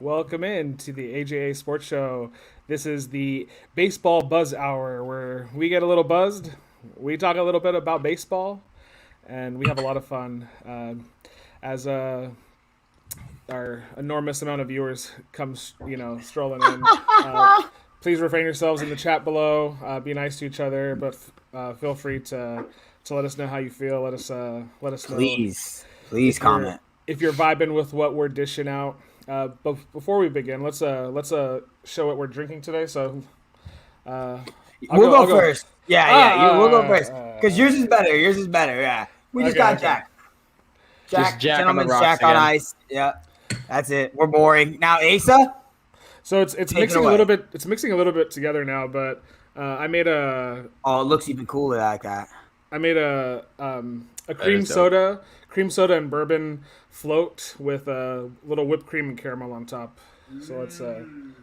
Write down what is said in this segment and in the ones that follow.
Welcome in to the AJA Sports Show. This is the Baseball Buzz Hour where we get a little buzzed, we talk a little bit about baseball, and we have a lot of fun. As our enormous amount of viewers comes, strolling in. Please refrain yourselves in the chat below. Be nice to each other, but feel free to let us know how you feel. Let us know. Please if comment. If you're vibing with what we're dishing out. But before we begin, let's show what we're drinking today. So I'll go first. We'll go first because yours is better. Yeah, we just got Jack. Jack, gentlemen, Jack on ice. Yeah, that's it. We're boring now. Asa. So it's mixing a little bit. It's mixing a little bit together now. But I made a. Oh, it looks even cooler like that. I made a cream soda and bourbon float with a little whipped cream and caramel on top. So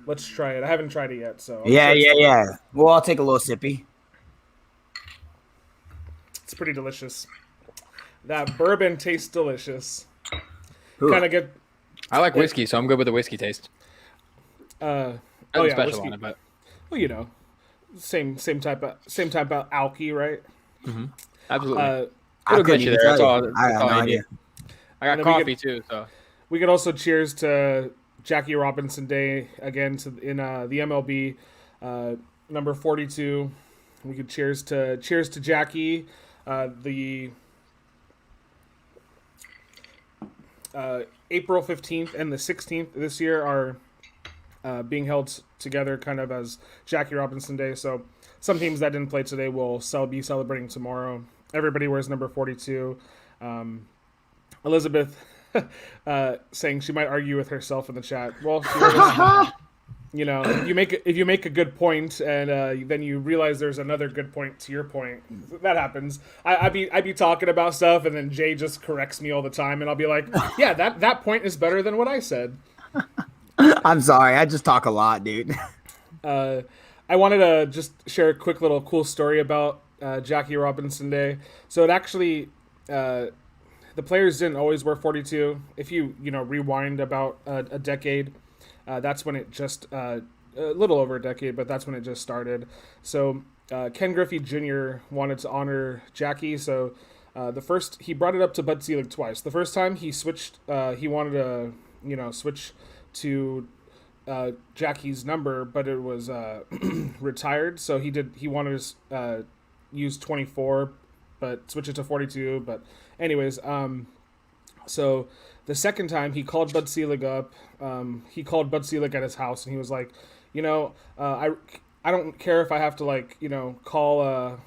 let's try it. I haven't tried it yet. So yeah. Well, I'll take a little sippy. It's pretty delicious. That bourbon tastes delicious. Kind of good. I like whiskey, so I'm good with the whiskey taste. Special whiskey. On it, but well, same type of alky, right? Mm-hmm. Absolutely. It'll get you there. That's all I need. I got coffee too, so we could also cheers to Jackie Robinson Day again in the MLB number 42. We could cheers to Jackie. The April 15th and the 16th this year are being held together kind of as Jackie Robinson Day. So some teams that didn't play today will be celebrating tomorrow. Everybody wears number 42. Elizabeth saying she might argue with herself in the chat. Well, if you make a good point and then you realize there's another good point to your point, that happens. I'd be talking about stuff and then Jay just corrects me all the time and I'll be like, yeah, that point is better than what I said. I'm sorry, I just talk a lot, dude. I wanted to just share a quick little cool story about Jackie Robinson Day. So it actually, the players didn't always wear 42. If you rewind about a decade, that's when it just a little over a decade, but that's when it just started. So Ken Griffey Jr. wanted to honor Jackie. So he brought it up to Bud Selig twice. The first time he switched, he wanted to switch to Jackie's number, but it was retired. So he wanted to use 24, but switch it to 42. But anyways, so the second time he called Bud Selig up. He called Bud Selig at his house, and he was like, I don't care if I have to call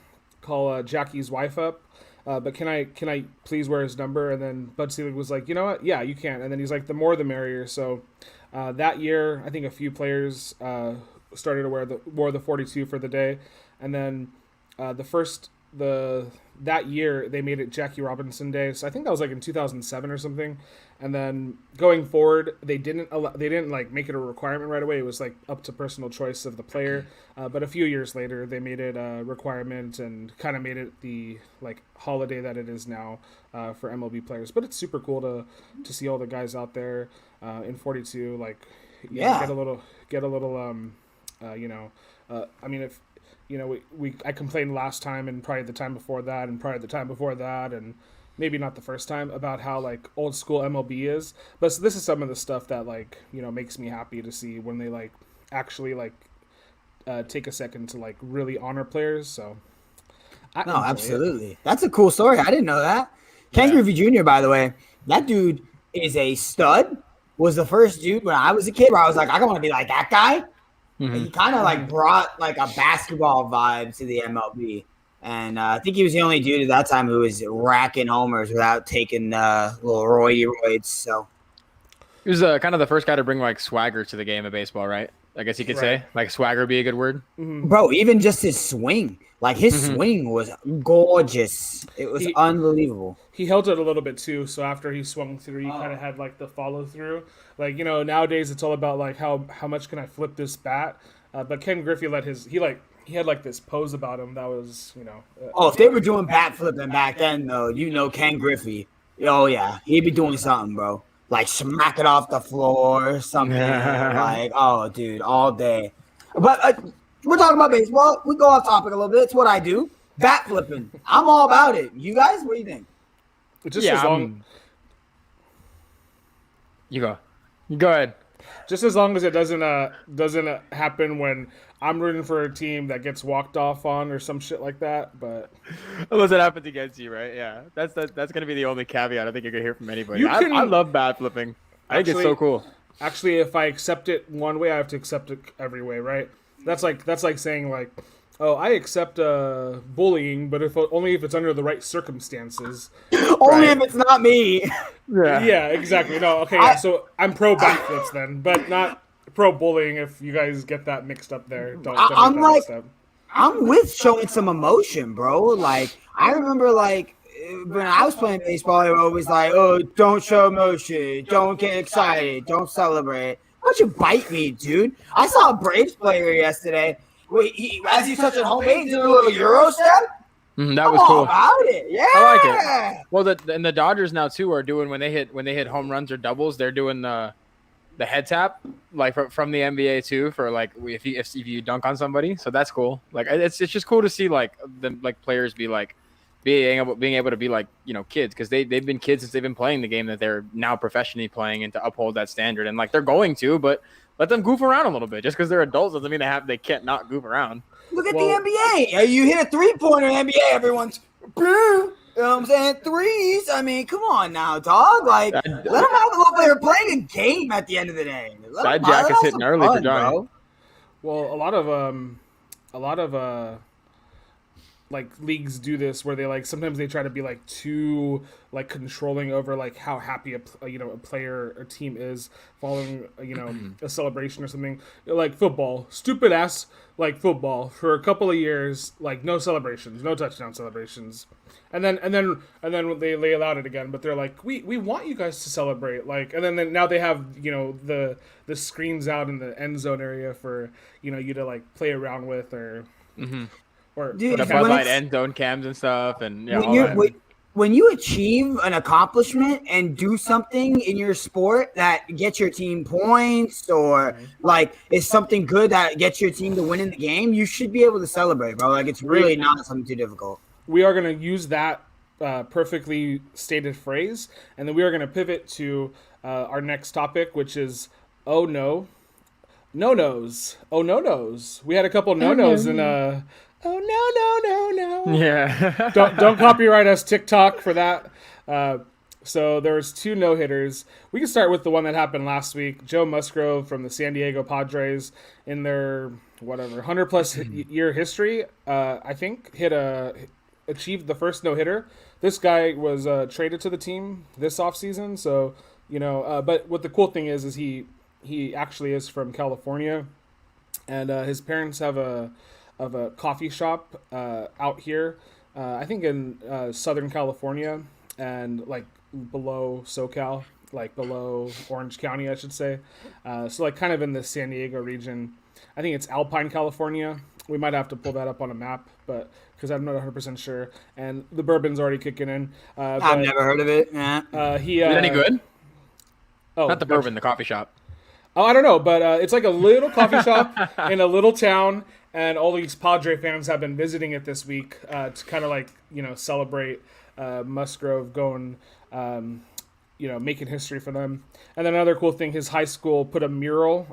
Jackie's wife up. But can I please wear his number? And then Bud Selig was like, you know what? Yeah, you can. And then he's like, the more the merrier. So that year, I think a few players started to wore the 42 for the day. And then that year they made it Jackie Robinson Day. So I think that was like in 2007 or something. And then going forward, they didn't make it a requirement right away. It was like up to personal choice of the player. But a few years later, they made it a requirement and kind of made it the holiday that it is now for MLB players. But it's super cool to see all the guys out there in 42. Get a little. I mean, if I complained last time and probably the time before that and probably the time before that and maybe not the first time about how old school MLB is, but so this is some of the stuff that makes me happy to see when they actually take a second to really honor players. So no, absolutely, that's a cool story. I didn't know that. Ken Griffey Jr., by the way, that dude is a stud. Was the first dude when I was a kid where I was like, I want to be like that guy. Mm-hmm. And he kind of brought a basketball vibe to the MLB. And I think he was the only dude at that time who was racking homers without taking little roids. So he was kind of the first guy to bring swagger to the game of baseball, right? I guess you could say swagger would be a good word. Mm-hmm. Bro, even just his swing, his swing was gorgeous. It was unbelievable. He held it a little bit too. So after he swung through, he kind of had the follow through. Nowadays it's all about how much can I flip this bat. But Ken Griffey he had this pose about him that was if they were doing bat flipping back then though, Ken Griffey, oh yeah, he'd be doing something, bro. like smack it off the floor or something. Like, oh, dude, all day. But we're talking about baseball. We go off topic a little bit. It's what I do. Bat flipping. I'm all about it. You guys, what do you think? Just as long. You go. You go ahead. Just as long as it doesn't happen when I'm rooting for a team that gets walked off on or some shit like that. But unless it happens against you, right? Yeah, that's gonna be the only caveat I think you're gonna hear from anybody. I love bat flipping. I think it's so cool. Actually, if I accept it one way, I have to accept it every way, right? That's like saying like, oh, I accept bullying, but only if it's under the right circumstances. Only if it's not me. Yeah, exactly. No, okay, yeah. So I'm pro backflips then, but not pro bullying. If you guys get that mixed up there, I'm with showing some emotion, bro. Like I remember, like when I was playing baseball, they were always like, "Oh, don't show emotion, don't get excited, don't celebrate." Why don't you bite me, dude? I saw a Braves player yesterday. As he's touching home base, did a little Euro step. That was cool. About it, yeah. I like it. Well, the Dodgers now too are doing when they hit home runs or doubles, they're doing the head tap like from the NBA too for like if you dunk on somebody. So that's cool. Like it's just cool to see like the players be like being able to be like kids because they've been kids since they've been playing the game that they're now professionally playing and to uphold that standard and like they're going to, but let them goof around a little bit. Just because they're adults doesn't mean they can't not goof around. Look at the NBA. You hit a 3-pointer in the NBA, everyone's, you know what I'm saying? Threes. I mean, come on now, dog. Like, let them have a little player playing a game at the end of the day. Side Jack is hitting early for Johnny. Bro. Well, a lot of like leagues do this where they like sometimes they try to be like too like controlling over like how happy a player or team is following a celebration or something. Like football, stupid ass like football for a couple of years, like no celebrations, no touchdown celebrations, and then they allowed it again, but they're like we want you guys to celebrate, like, and then now they have the screens out in the end zone area for you to like play around with or. Or dude, the Bud Light end zone cams and stuff, and when you achieve an accomplishment and do something in your sport that gets your team points or like is something good that gets your team to win in the game, you should be able to celebrate, bro. Like it's really not something too difficult. We are going to use that perfectly stated phrase, and then we are going to pivot to our next topic, which is no-nos. Oh, no-nos. We had a couple no-nos in Oh no! Yeah. don't copyright us, TikTok, for that. So there was 2 no-hitters. We can start with the one that happened last week. Joe Musgrove from the San Diego Padres in their 100-plus year history, I think, achieved the first no-hitter. This guy was traded to the team this offseason. So but what the cool thing is he actually is from California, and his parents have a coffee shop out here, I think in Southern California and like below SoCal, like below Orange County, I should say. So like kind of in the San Diego region. I think it's Alpine, California. We might have to pull that up on a map, but because I'm not 100% sure. And the bourbon's already kicking in. I've never heard of it. Is it any good? Oh, not the bourbon, the coffee shop. Oh, I don't know, but it's like a little coffee shop in a little town. And all these Padre fans have been visiting it this week to kind of like, celebrate Musgrove going, making history for them. And then another cool thing, his high school put a mural,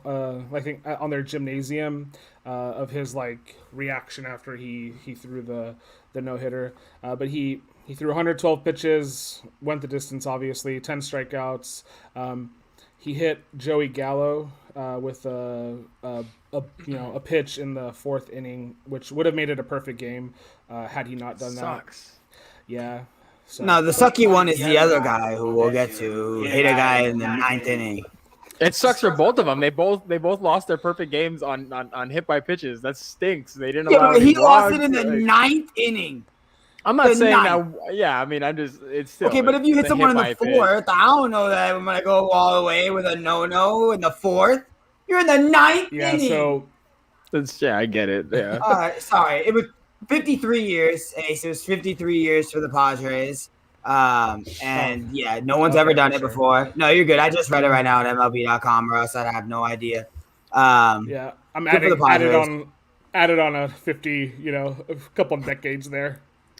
I think, on their gymnasium of his like reaction after he threw the no-hitter. But he threw 112 pitches, went the distance, obviously, 10 strikeouts. He hit Joey Gallo with a pitch in the 4th inning, which would have made it a perfect game had he not done that. Sucks. Yeah. So. No, the sucky one is the other guy who we'll get to, who hit a guy in the 9th inning. It sucks for both of them. They both lost their perfect games on hit by pitches. That stinks. They didn't allow. But he lost it in the 9th inning. I'm not saying that. Yeah, I mean, it's still okay. But if you hit someone in the 4th, I don't know that I'm gonna go all the way with a no in the 4th. You're in the 9th inning. So I get it. Yeah. All right, sorry. It was 53 years, Ace. It was 53 years for the Padres. And yeah, no one's ever done it before. No, you're good. I just read it right now on MLB.com, or else I'd have no idea. Yeah, I'm good for the Padres. added on a 50, a couple decades there.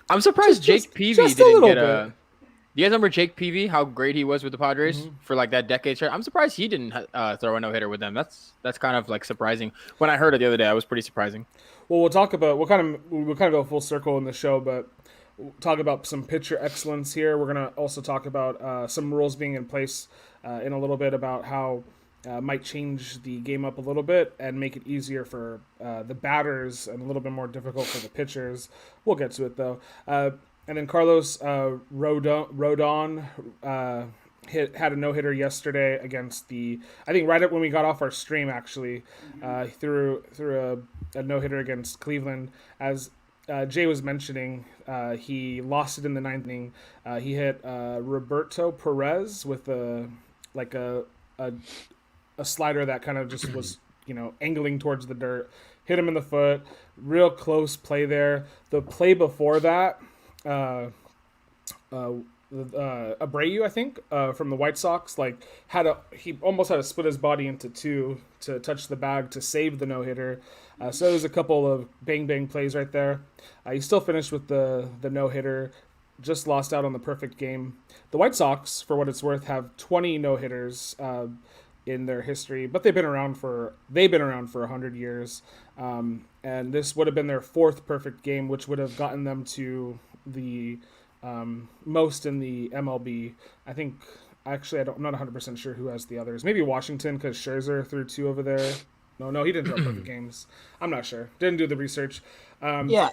I'm surprised Jake Peavy just didn't get bit. a. Do you guys remember Jake Peavy? How great he was with the Padres for like that decade straight. I'm surprised he didn't throw a no hitter with them. That's kind of like surprising. When I heard it the other day, I was pretty surprising. Well, we'll talk about we'll kind of go full circle in the show, but we'll talk about some pitcher excellence here. We're gonna also talk about some rules being in place in a little bit about how might change the game up a little bit and make it easier for the batters and a little bit more difficult for the pitchers. We'll get to it though. And then Carlos Rodon had a no-hitter yesterday against I think right when we got off our stream, actually. He threw a no-hitter against Cleveland. As Jay was mentioning, he lost it in the ninth inning. He hit Roberto Perez with a slider that kind of just was, angling towards the dirt. Hit him in the foot. Real close play there. The play before that, Abreu, I think, from the White Sox, he almost had to split his body into two to touch the bag to save the no-hitter. So there's a couple of bang plays right there. He still finished with the no-hitter, just lost out on the perfect game. The White Sox, for what it's worth, have 20 no-hitters in their history, but they've been around for 100 years. And this would have been their fourth perfect game, which would have gotten them to the most in the MLB. I think, actually, I'm not 100% sure who has the others. Maybe Washington, because Scherzer threw 2 over there. No, he didn't throw perfect games. I'm not sure. Didn't do the research. You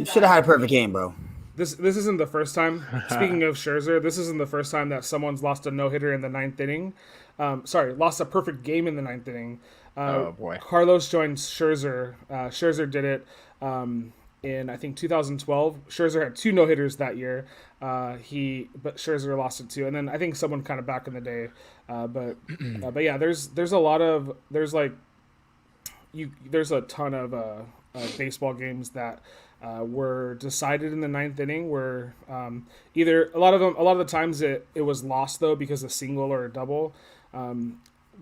should have had a perfect game, bro. This isn't the first time. Speaking of Scherzer, this isn't the first time that someone's lost a no-hitter in the ninth inning. Lost a perfect game in the ninth inning. Oh boy! Carlos joined Scherzer. Scherzer did it in, I think, 2012. Scherzer had 2 no-hitters that year. But Scherzer lost it too. And then I think someone kind of back in the day. But yeah, there's a ton of baseball games that were decided in the ninth inning, where either a lot of the times it was lost though because of single or a double.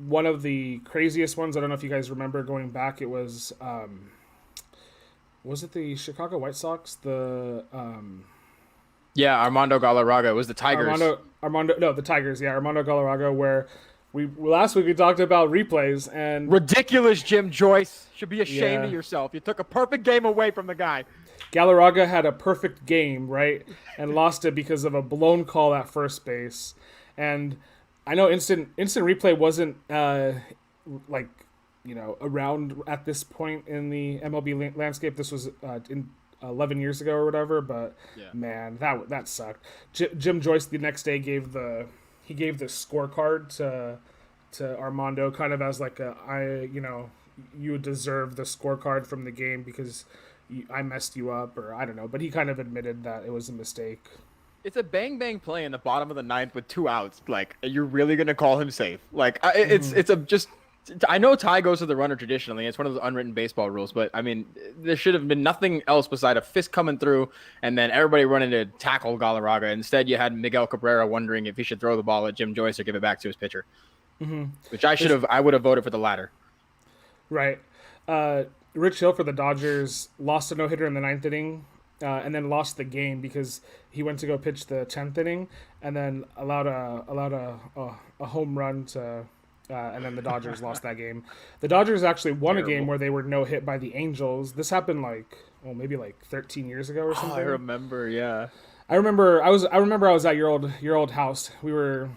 One of the craziest ones, I don't know if you guys remember going back, it was it the Chicago White Sox? Yeah, Armando Galarraga. It was the Tigers. The Tigers. Yeah, Armando Galarraga, where last week we talked about replays and ridiculous. Jim Joyce should be ashamed of yourself. You took a perfect game away from the guy. Galarraga had a perfect game, right, and lost it because of a blown call at first base. And I know instant replay wasn't around at this point in the MLB landscape. This was in 11 years ago or whatever. But man, that sucked. Jim Joyce the next day gave the scorecard to Armando, kind of as like you deserve the scorecard from the game because I messed you up, or I don't know. But he kind of admitted that it was a mistake. It's a bang play in the bottom of the ninth with 2 outs. Like, you're really gonna call him safe? Like, I know tie goes to the runner traditionally. It's one of the unwritten baseball rules, but I mean, there should have been nothing else beside a fist coming through and then everybody running to tackle Galarraga. Instead, you had Miguel Cabrera wondering if he should throw the ball at Jim Joyce or give it back to his pitcher, which I would have voted for the latter. Right. Rich Hill for the Dodgers lost a no-hitter in the ninth inning. And then lost the game because he went to go pitch the 10th inning and then allowed a home run to, and then the Dodgers lost that game. The Dodgers actually won a game where they were no hit by the Angels. This happened maybe 13 years ago or something. I remember, yeah. I remember I was at your old house. We were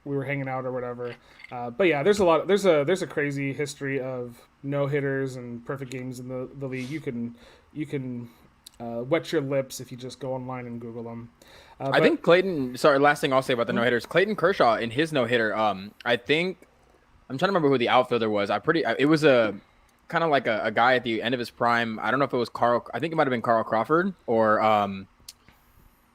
hanging out or whatever. But yeah, there's a crazy history of no hitters and perfect games in the league. You can wet your lips if you just go online and Google them. I think Clayton. Sorry, last thing I'll say about the no hitters. Clayton Kershaw in his no hitter. I think I'm trying to remember who the outfielder was. It was a kind of like a guy at the end of his prime. I don't know if it was Carl. I think it might have been Carl Crawford or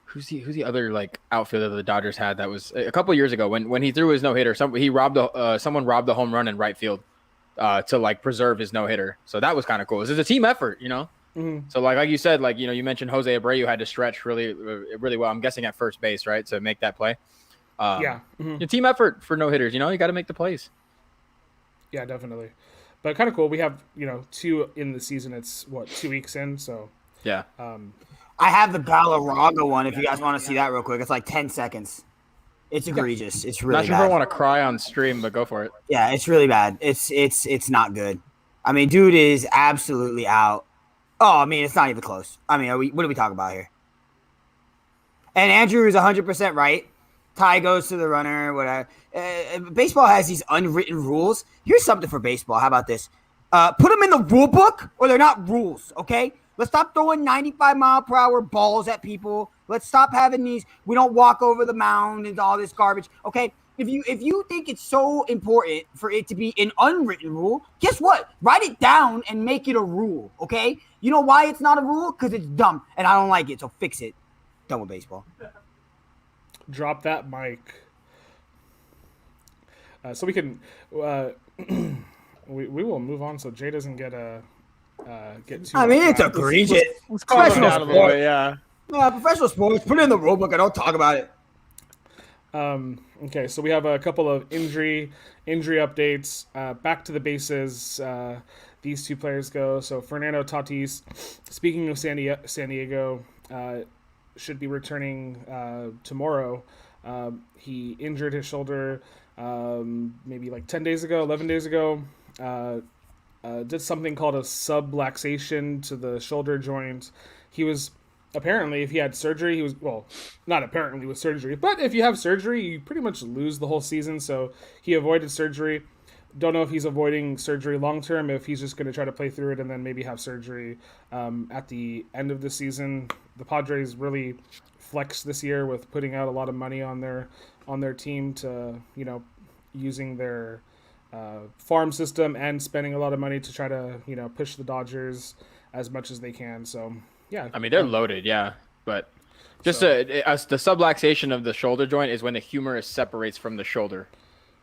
who's the other like outfielder that the Dodgers had that was a couple years ago when he threw his no hitter. Someone robbed the home run in right field to like preserve his no hitter. So that was kind of cool. It was a team effort, you know. So like you said, like you mentioned Jose Abreu had to stretch really well. I'm guessing at first base, right, to make that play. Yeah. Your team effort for no hitters. You got to make the plays. Yeah, definitely. But kind of cool. We have 2 in the season. It's 2 weeks in. So yeah. I have the Galarraga one. If you guys want to see that real quick, it's like 10 seconds. It's egregious. It's really not sure bad. if I want to cry on stream, but go for it. Yeah, it's really bad. It's not good. I mean, dude is absolutely out. Oh, I mean, it's not even close. I mean, what are we talking about here? And Andrew is 100% right. Tie goes to the runner, whatever. Baseball has these unwritten rules. Here's something for baseball. How about this? Put them in the rule book, or they're not rules, okay? Let's stop throwing 95-mile-per-hour balls at people. Let's stop having these. We don't walk over the mound and all this garbage, okay? If you think it's so important for it to be an unwritten rule, guess what? Write it down and make it a rule, okay? You know why it's not a rule? Because it's dumb, and I don't like it, so fix it. Done with baseball. Drop that mic. So we can we will move on so Jay doesn't get too. I mean, it's egregious. Let's calm it down a little bit, yeah. Professional sports. Put it in the rule book. I don't talk about it. Okay, so we have a couple of injury updates. Back to the bases. These 2 players go. So Fernando Tatis, speaking of San Diego, should be returning tomorrow. He injured his shoulder maybe like 10 days ago, 11 days ago. Did something called a subluxation to the shoulder joint. He was apparently, if he had surgery, he was, well, not apparently with surgery, but if you have surgery, you pretty much lose the whole season. So he avoided surgery. Don't know if he's avoiding surgery long term, if he's just going to try to play through it and then maybe have surgery at the end of the season. The Padres really flexed this year with putting out a lot of money on their team to, using their farm system and spending a lot of money to try to, push the Dodgers as much as they can. So, yeah. I mean, they're loaded, yeah. But just the subluxation of the shoulder joint is when the humerus separates from the shoulder.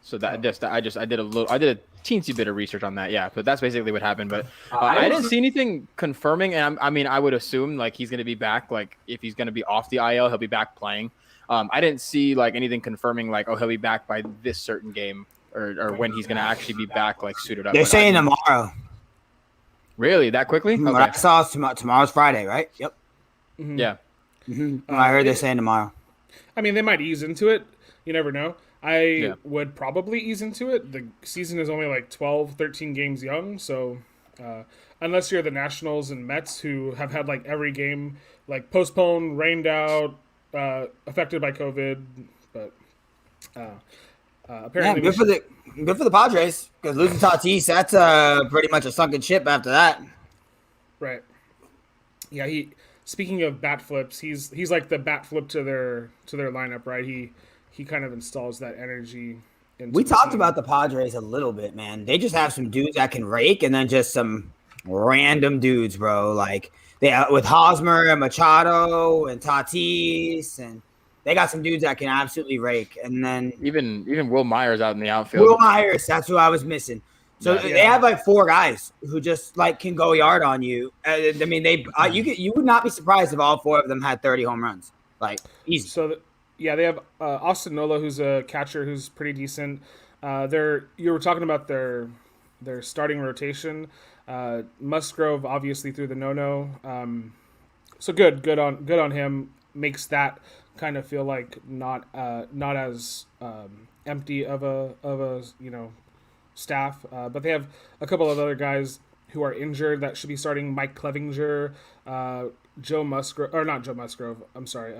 So that I did a teensy bit of research on that, yeah. But that's basically what happened. But I didn't see anything confirming, and I would assume like he's going to be back. Like if he's going to be off the IL, he'll be back playing. I didn't see like anything confirming like he'll be back by this certain game or when he's going to actually be back like suited up. They're saying tomorrow. Really, that quickly? What I saw is tomorrow's Friday, right? Yep. Mm-hmm. Yeah. Mm-hmm. I heard they're saying tomorrow. I mean, they might ease into it. You never know. I would probably ease into it. The season is only like 12, 13 games young. So unless you're the Nationals and Mets who have had like every game like postponed, rained out, affected by COVID. But apparently good for the Padres because losing Tatis, that's pretty much a sunken ship after that. Right. Yeah, speaking of bat flips, he's like the bat flip to their lineup, right? He kind of installs that energy. We talked about the Padres a little bit, man. They just have some dudes that can rake, and then just some random dudes, bro. Like they with Hosmer and Machado and Tatis, and they got some dudes that can absolutely rake. And then even Will Myers out in the outfield. Will Myers, that's who I was missing. So they have like 4 guys who just like can go yard on you. I mean, you would not be surprised if all 4 of them had 30 home runs, like easy. So. Yeah, they have Austin Nola, who's a catcher who's pretty decent. You were talking about their starting rotation. Musgrove obviously threw the no. So good on him. Makes that kind of feel like not as empty of a staff. But they have a couple of other guys who are injured that should be starting. Mike Clevinger, Joe Musgrove, or not Joe Musgrove. I'm sorry.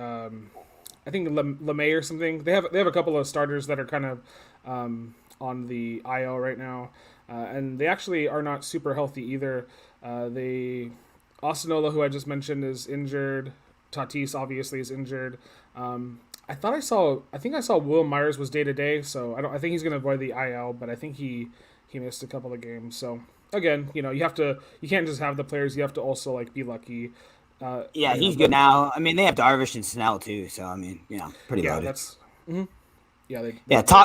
I think LeMay or something. They have a couple of starters that are kind of on the IL right now, and they actually are not super healthy either. Ostanola, who I just mentioned, is injured. Tatis obviously is injured. I think I saw Will Myers was day to day, so I think he's going to avoid the IL, but I think he missed a couple of games. So again, you can't just have the players. You have to also like be lucky. He's good now. I mean, they have Darvish and Snell too, so I mean, pretty loaded.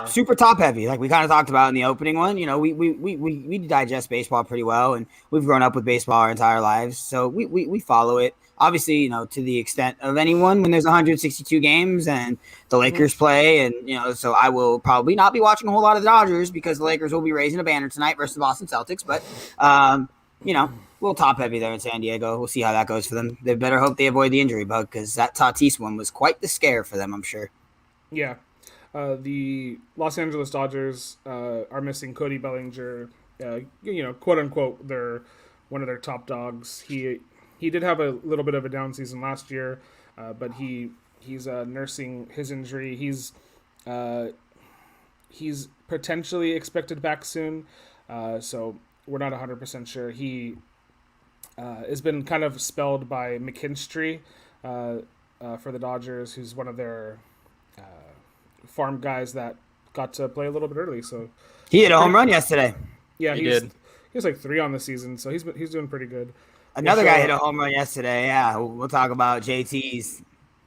Super top heavy, like we kind of talked about in the opening one. You know, we digest baseball pretty well, and we've grown up with baseball our entire lives, so we follow it. Obviously, you know, to the extent of anyone, when there's 162 games and the Lakers play, and you know, so I will probably not be watching a whole lot of the Dodgers because the Lakers will be raising a banner tonight versus the Boston Celtics. But you know, a little top heavy there in San Diego. We'll see how that goes for them. They better hope they avoid the injury bug because that Tatis one was quite the scare for them, I'm sure. Yeah. The Los Angeles Dodgers are missing Cody Bellinger. You know, quote unquote, they're one of their top dogs. He did have a little bit of a down season last year, but he's nursing his injury. He's potentially expected back soon, so we're not 100% sure. He has been kind of spelled by McKinstry for the Dodgers, who's one of their farm guys that got to play a little bit early. So he hit a home run yesterday. Yeah, he did. He was like 3 on the season, so he's doing pretty good. Another guy hit a home run yesterday. Yeah, we'll talk about JT's.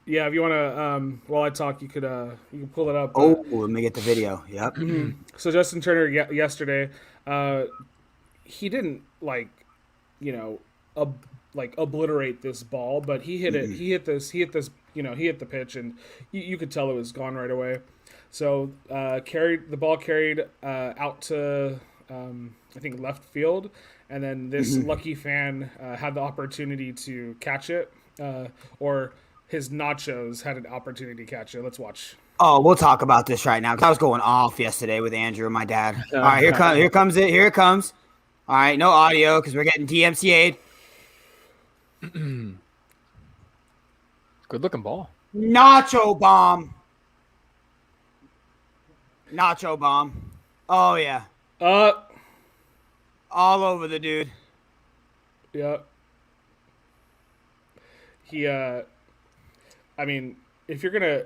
Yeah, if you want to, while I talk, you can pull it up. Oh, let me get the video. Yep. So Justin Turner yesterday, he didn't obliterate this ball, but he hit it. He hit this. You know, he hit the pitch, and you could tell it was gone right away. So the ball carried out to I think left field, and then this lucky fan had the opportunity to catch it, or his nachos had an opportunity to catch it. Let's watch. Oh, we'll talk about this right now because I was going off yesterday with Andrew and my dad. All right, here comes it. Here it comes. All right, no audio because we're getting DMCA'd. Good looking ball. Nacho bomb. Oh yeah. All over the dude. Yeah. He I mean, if you're gonna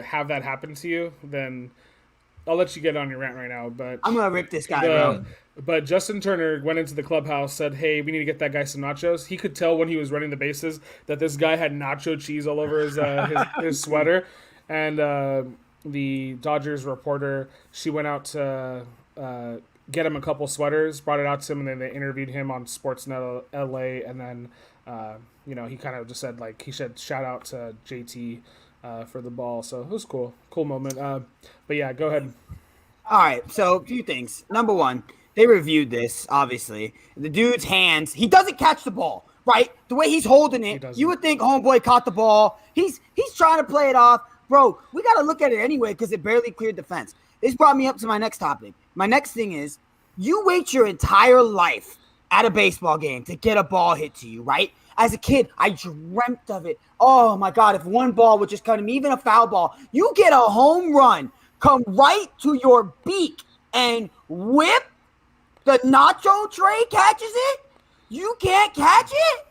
have that happen to you, then I'll let you get on your rant right now. But I'm gonna rip this guy, bro. But Justin Turner went into the clubhouse, said, "Hey, we need to get that guy some nachos." He could tell when he was running the bases that this guy had nacho cheese all over his sweater, and the Dodgers reporter, she went out to get him a couple sweaters, brought it out to him, and then they interviewed him on Sportsnet LA, and then you know, he kind of just said he said shout out to JT for the ball, so it was cool moment. But yeah, go ahead. All right, so a few things. Number one, they reviewed this, obviously. The dude's hands, he doesn't catch the ball, right? The way he's holding it, you would think homeboy caught the ball. He's trying to play it off. Bro, we got to look at it anyway because it barely cleared the fence. This brought me up to my next topic. My next thing is, you wait your entire life at a baseball game to get a ball hit to you, right? As a kid, I dreamt of it. Oh, my God, if one ball would just come to me, even a foul ball, you get a home run, come right to your beak and whip. The nacho tray catches it? You can't catch it?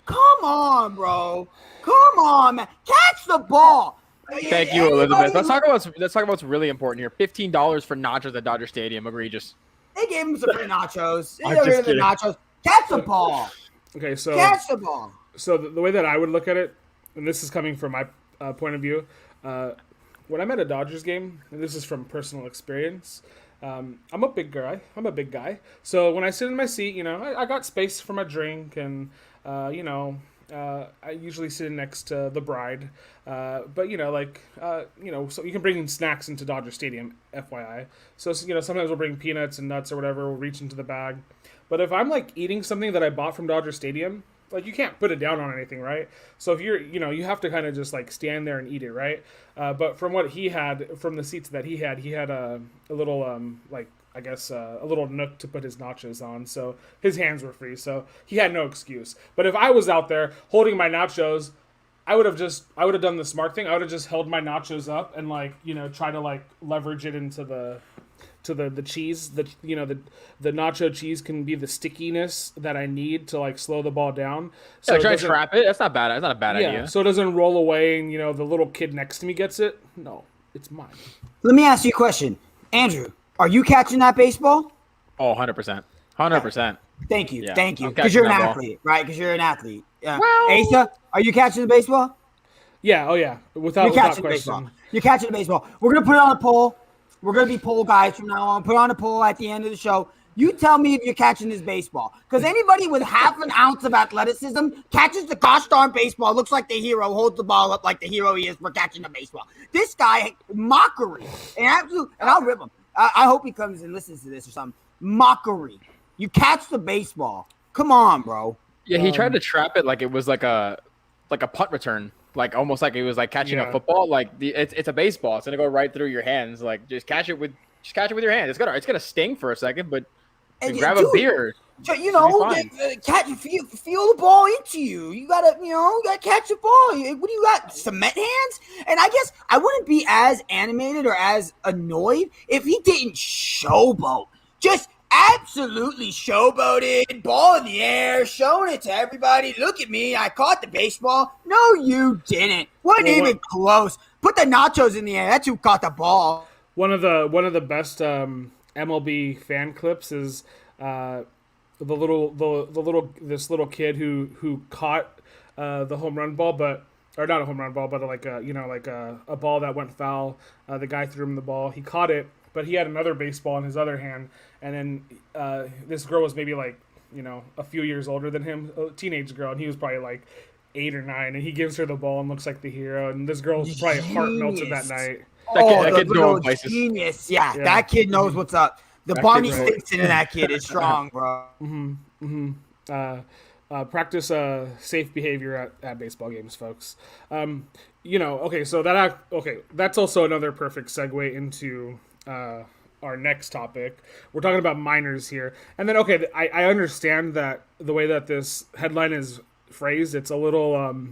Come on, bro. Come on, man. Catch the ball. Thank you, Elizabeth. Let's talk about what's really important here. $15 for nachos at Dodger Stadium. Egregious. They gave him some free nachos. They got rid of the nachos. Catch the ball. Okay, so catch the ball. So the way that I would look at it, and this is coming from my point of view, when I'm at a Dodgers game, and this is from personal experience, I'm a big guy. So when I sit in my seat, you know, I got space for my drink, and you know, I usually sit next to the bride. But you know, so you can bring snacks into Dodger Stadium, FYI. So you know, sometimes we'll bring peanuts and nuts or whatever. We'll reach into the bag. But if I'm eating something that I bought from Dodger Stadium, you can't put it down on anything, right? So if you have to kind of just stand there and eat it, right? But from what he had, from the seats that he had a little a little nook to put his nachos on, so his hands were free, so he had no excuse. But if I was out there holding my nachos, I would have done the smart thing. I would have just held my nachos up and try to leverage it into the cheese. The nacho cheese can be the stickiness that I need to slow the ball down. So try to trap it. That's not bad. That's not a bad idea. So it doesn't roll away and the little kid next to me gets it. No, it's mine. Let me ask you a question, Andrew. Are you catching that baseball? Oh, 100%. 100%. Thank you. Yeah, thank you. Because you're an athlete, right? Because you're an athlete. Yeah. Well, Asa, are you catching the baseball? Yeah. Oh, yeah. Without question. You're catching the baseball. We're gonna put it on a poll. We're gonna be poll guys from now on. Put on a poll at the end of the show. You tell me if you're catching this baseball. Because anybody with half an ounce of athleticism catches the gosh darn baseball, looks like the hero, holds the ball up like the hero he is for catching the baseball. This guy, mockery. And I'll rip him. I hope he comes and listens to this or something. Mockery. You catch the baseball. Come on, bro. Yeah, he tried to trap it like it was like a punt return. Like almost like it was like catching a football. Like it's a baseball. It's gonna go right through your hands. Like just catch it with your hands. It's gonna sting for a second, but grab a beer. You know, feel the ball into you. You gotta catch the ball. What do you got? Cement hands? And I guess I wouldn't be as animated or as annoyed if he didn't showboat. Just absolutely showboated, ball in the air, showing it to everybody. Look at me, I caught the baseball. No, you didn't. Wasn't even close. Put the nachos in the air. That's who caught the ball. One of the best MLB fan clips is this little kid who caught the home run ball, or not a home run ball, but like a ball that went foul. The guy threw him the ball. He caught it, but he had another baseball in his other hand. And then this girl was maybe like a few years older than him, a teenage girl, and he was probably like 8 or 9. And he gives her the ball and looks like the hero. And this girl's probably heart melted that night. That kid knows genius. Yeah, that kid knows what's up. The Barney Stinson in that kid is strong, bro. Practice safe behavior at baseball games, folks. So that's also another perfect segue into our next topic. We're talking about minors here. And then, I understand that the way that this headline is phrased, it's a little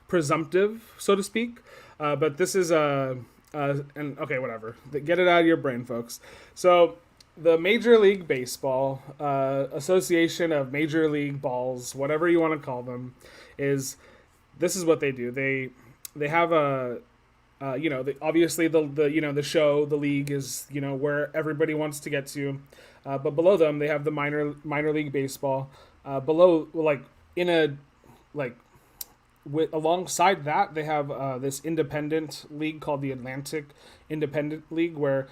presumptive, so to speak. But this is whatever. Get it out of your brain, folks. So the Major League Baseball Association of Major League Balls, whatever you want to call them, this is what they do. They have obviously the show, the league is where everybody wants to get to, but below them they have the minor league baseball. Alongside that, they have this independent league called the Atlantic Independent League, where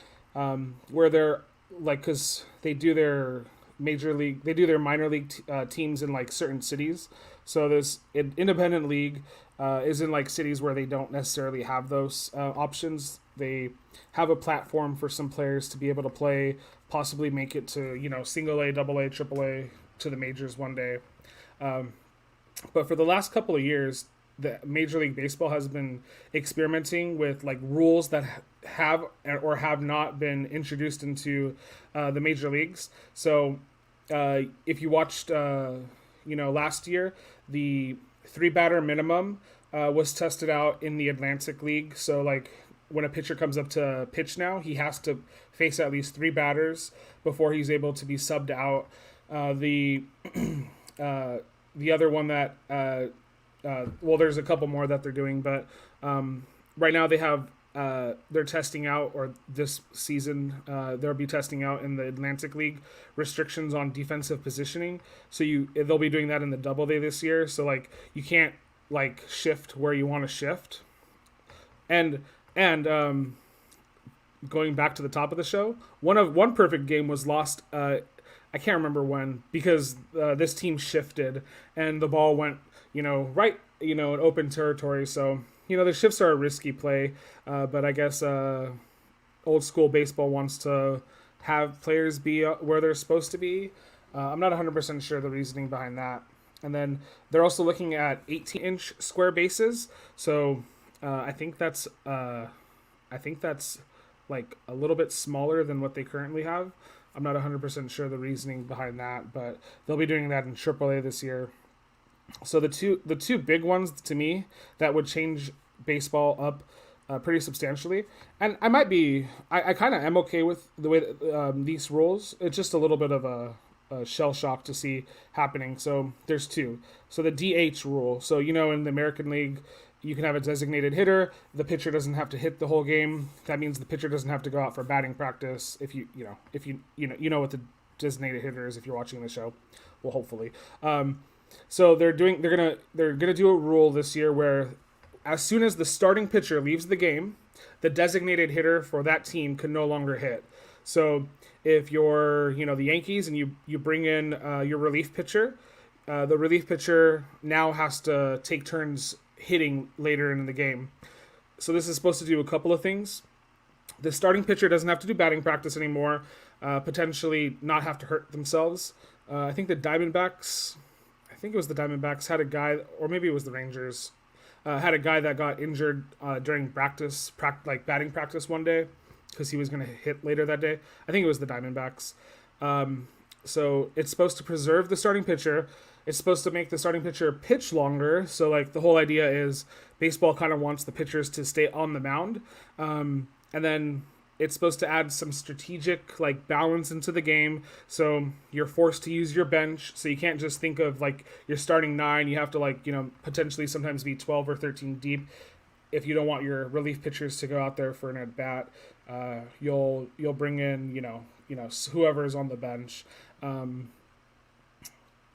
they're because they do their minor league teams in like certain cities. So this independent league is in like cities where they don't necessarily have those options. They have a platform for some players to be able to play, possibly make it to single A, double A, triple A, to the majors one day. But for the last couple of years, the Major League Baseball has been experimenting with like rules that have or have not been introduced into the major leagues. So if you watched, last year, the 3-batter minimum was tested out in the Atlantic League. So like when a pitcher comes up to pitch now, he has to face at least 3 batters before he's able to be subbed out. The other one that, there's a couple more that they're doing, but right now they have, they're testing out, or this season they'll be testing out in the Atlantic League, restrictions on defensive positioning. So they'll be doing that in the Double A this year. So like you can't like shift where you want to shift. And going back to the top of the show, one perfect game was lost. I can't remember when, because this team shifted and the ball went, right, in open territory. So, the shifts are a risky play, but I guess old school baseball wants to have players be where they're supposed to be. I'm not 100% sure the reasoning behind that. And then they're also looking at 18-inch square bases. So I think that's like a little bit smaller than what they currently have. I'm not 100% sure the reasoning behind that, but they'll be doing that in AAA this year. So the two big ones to me that would change baseball up pretty substantially, and I kind of am okay with the way that, these rules. It's just a little bit of a shell shock to see happening. So there's two. So the DH rule. So in the American League, you can have a designated hitter. The pitcher doesn't have to hit the whole game. That means the pitcher doesn't have to go out for batting practice. If you know what the designated hitter is if you're watching the show. Well, hopefully. So they're gonna do a rule this year where as soon as the starting pitcher leaves the game, the designated hitter for that team can no longer hit. So if you're, the Yankees and you bring in your relief pitcher, the relief pitcher now has to take turns hitting later in the game. So this is supposed to do a couple of things. The starting pitcher doesn't have to do batting practice anymore, potentially not have to hurt themselves. I think it was the Diamondbacks had a guy, or maybe it was the Rangers, had a guy that got injured during batting practice one day because he was going to hit later that day. I think it was the Diamondbacks. So it's supposed to preserve the starting pitcher. It's supposed to make the starting pitcher pitch longer. So like the whole idea is baseball kind of wants the pitchers to stay on the mound. And then it's supposed to add some strategic like balance into the game. So you're forced to use your bench. So you can't just think of like you're starting 9. You have to potentially sometimes be 12 or 13 deep. If you don't want your relief pitchers to go out there for an at bat, you'll bring in whoever's on the bench.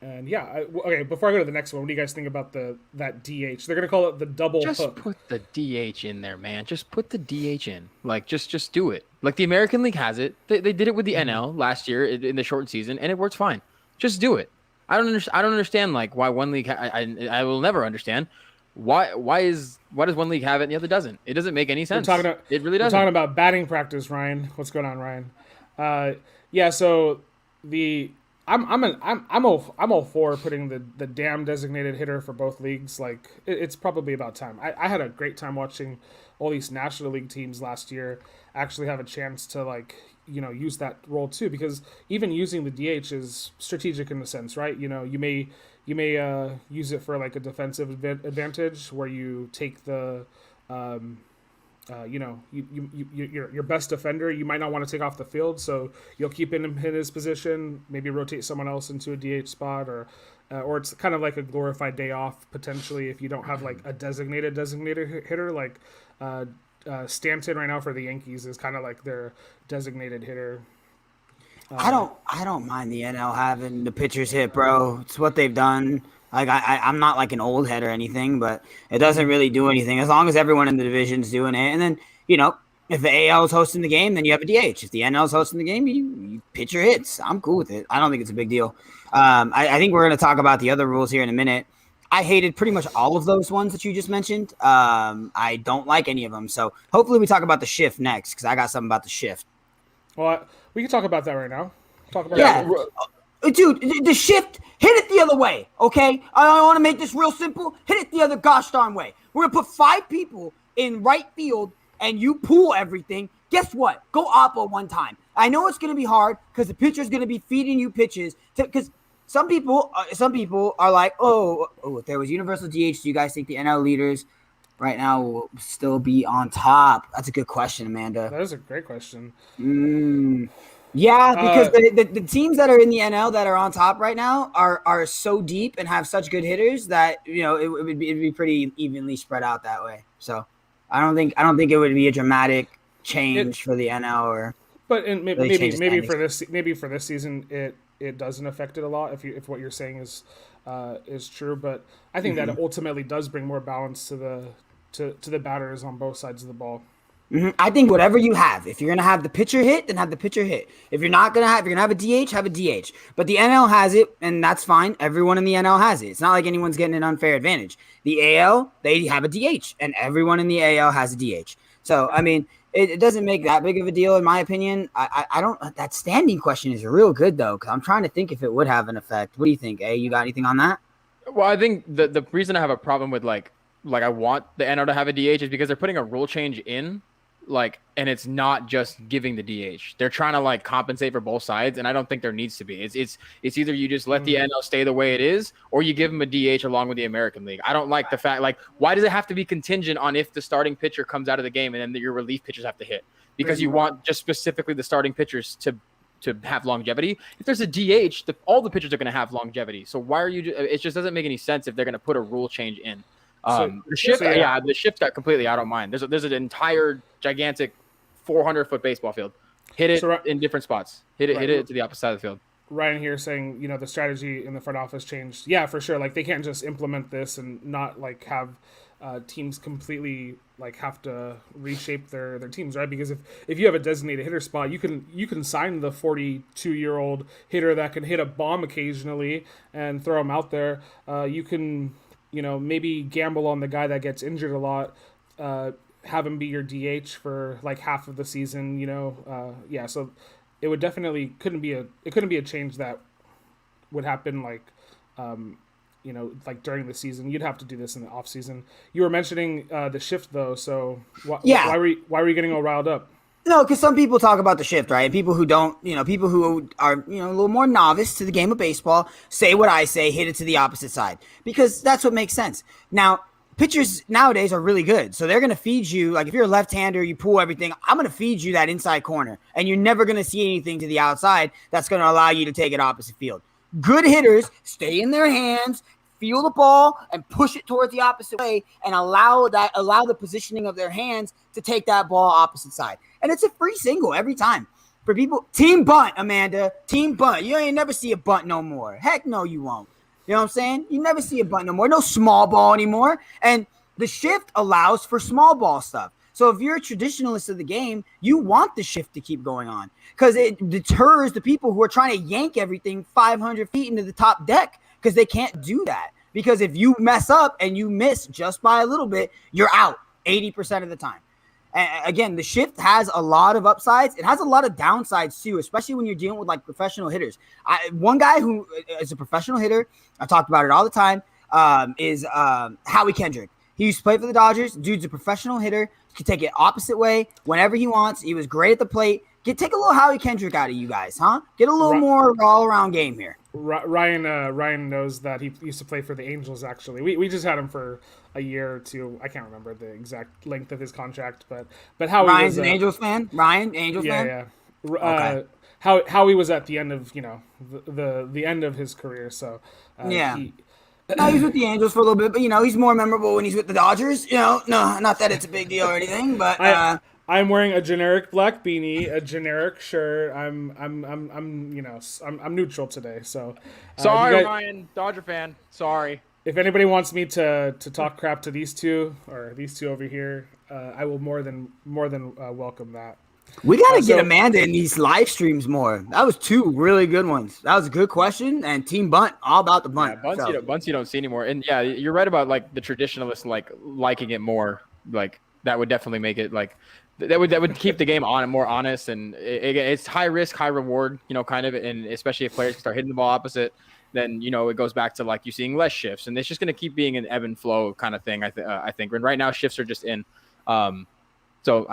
And yeah, okay. Before I go to the next one, what do you guys think about that DH? They're gonna call it the double Just hook. put the DH in there, man. Just put the DH in. Like, just do it. Like the American League has it. They did it with the NL last year in the shortened season, and it works fine. Just do it. I don't understand like why one league. I will never understand why does one league have it and the other doesn't? It doesn't make any sense. It really doesn't. We're talking about batting practice, Ryan. What's going on, Ryan? Yeah. So I'm all for putting the damn designated hitter for both leagues. Like it's probably about time. I had a great time watching all these National League teams last year actually have a chance to use that role too, because even using the DH is strategic in the sense, right? You may use it for like a defensive advantage where you take the your best defender, you might not want to take off the field, so you'll keep him in his position, maybe rotate someone else into a DH spot, or it's kind of like a glorified day off potentially if you don't have like a designated hitter. Like Stanton right now for the Yankees is kind of like their designated hitter. I don't mind the NL having the pitchers hit, bro. It's what they've done. Like I'm not like an old head or anything, but it doesn't really do anything as long as everyone in the division's doing it. And then if the AL is hosting the game, then you have a DH. If the NL is hosting the game, you pitch your hits. I'm cool with it. I don't think it's a big deal. I think we're going to talk about the other rules here in a minute. I hated pretty much all of those ones that you just mentioned. I don't like any of them. So hopefully we talk about the shift next because I got something about the shift. Well, we can talk about that right now. Dude, the shift, hit it the other way, okay? I want to make this real simple. Hit it the other gosh darn way. We're going to put 5 people in right field, and you pull everything. Guess what? Go oppo one time. I know it's going to be hard because the pitcher's going to be feeding you pitches. Because some people are like, if there was universal DH, do you guys think the NL leaders right now will still be on top? That's a good question, Amanda. That is a great question. Yeah, because the teams that are in the NL that are on top right now are so deep and have such good hitters that it'd be pretty evenly spread out that way. So I don't think it would be a dramatic change for the NL maybe for this season it doesn't affect it a lot if what you're saying is true. But I think that it ultimately does bring more balance to the batters on both sides of the ball. I think whatever you have, if you're going to have the pitcher hit, then have the pitcher hit. If you're going to have a DH, have a DH. But the NL has it, and that's fine. Everyone in the NL has it. It's not like anyone's getting an unfair advantage. The AL, they have a DH, and everyone in the AL has a DH. So, I mean, it doesn't make that big of a deal, in my opinion. I don't. That standing question is real good, though, because I'm trying to think if it would have an effect. What do you think, A? You got anything on that? Well, I think the reason I have a problem with, like I want the NL to have a DH is because they're putting a rule change in, and it's not just giving the DH. They're trying to compensate for both sides, and I don't think there needs to be. It's either you just let the NL stay the way it is, or you give them a DH along with the American League. I don't like the fact why does it have to be contingent on if the starting pitcher comes out of the game and then your relief pitchers have to hit? Because you want just specifically the starting pitchers to have longevity. If there's a DH, all the pitchers are going to have longevity. So why are you? It just doesn't make any sense if they're going to put a rule change in. The shift got completely. I don't mind. There's an entire gigantic 400-foot baseball field. Hit it in different spots. Hit it to the opposite side of the field. Ryan here saying, the strategy in the front office changed. Yeah, for sure. They can't just implement this and not have teams completely like have to reshape their teams, right? Because if you have a designated hitter spot, you can sign the 42-year-old hitter that can hit a bomb occasionally and throw him out there. You can maybe gamble on the guy that gets injured a lot. Have him be your DH for like half of the season. Yeah. So it would definitely couldn't be a change that would happen like like during the season. You'd have to do this in the off season. You were mentioning the shift though, so why were you getting all riled up? No, because some people talk about the shift, right? And people who don't, people who are, a little more novice to the game of baseball say what I say, hit it to the opposite side, because that's what makes sense. Now, pitchers nowadays are really good, so they're going to feed you, like if you're a left-hander, you pull everything, I'm going to feed you that inside corner, and you're never going to see anything to the outside that's going to allow you to take it opposite field. Good hitters stay in their hands, feel the ball, and push it towards the opposite way, and allow the positioning of their hands to take that ball opposite side. And it's a free single every time. For people, team bunt, Amanda, team bunt. You ain't never see a bunt no more. Heck no, you won't. You know what I'm saying? You never see a bunt no more. No small ball anymore. And the shift allows for small ball stuff. So if you're a traditionalist of the game, you want the shift to keep going on because it deters the people who are trying to yank everything 500 feet into the top deck because they can't do that. Because if you mess up and you miss just by a little bit, you're out 80% of the time. And again, the shift has a lot of upsides. It has a lot of downsides too, especially when you're dealing with like professional hitters. One guy who is a professional hitter, I talked about it all the time, is Howie Kendrick. He used to play for the Dodgers. Dude's a professional hitter. He can take it opposite way whenever he wants. He was great at the plate. Take a little Howie Kendrick out of you guys, huh? Get a little more all-around game here. Ryan knows that he used to play for the Angels, actually. We just had him for a year or two. I can't remember the exact length of his contract, but Howie Ryan's was an Angels fan? Ryan, Angels fan? Yeah. Okay. Howie was at the end of, the end of his career, so yeah. No, he's with the Angels for a little bit, but he's more memorable when he's with the Dodgers. No, not that it's a big deal or anything, but I'm wearing a generic black beanie, a generic shirt. I'm neutral today. So sorry, Ryan, Dodger fan. Sorry. If anybody wants me to talk crap to these two or these two over here, I will more than welcome that. We got to get Amanda in these live streams more. That was two really good ones. That was a good question. And Team Bunt, all about the bunt. Yeah, bunts you don't see anymore. And yeah, you're right about like the traditionalists liking it more. Like that would definitely make it like that would keep the game on more honest. And it's high risk, high reward. Kind of. And especially if players start hitting the ball opposite, then it goes back to like you seeing less shifts. And it's just going to keep being an ebb and flow kind of thing. I think. And right now shifts are just in. So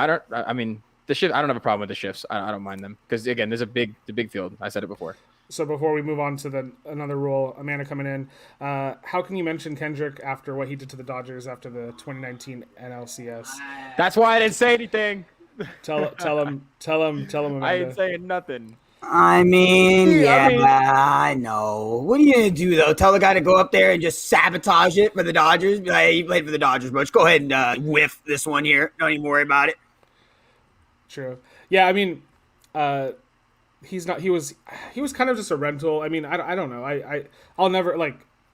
the shift, I don't have a problem with the shifts. I don't mind them because again, there's the big field. I said it before. So before we move on to another rule, Amanda coming in, how can you mention Kendrick after what he did to the Dodgers after the 2019 NLCS? That's why I didn't say anything. Tell him, Amanda. I ain't saying nothing. I know. What are you gonna do though? Tell the guy to go up there and just sabotage it for the Dodgers? Be like, hey, he played for the Dodgers, bro. Just go ahead and whiff this one here. Don't even worry about it. True. Yeah, I mean, he's not. He was kind of just a rental. I mean, I don't know. I'll never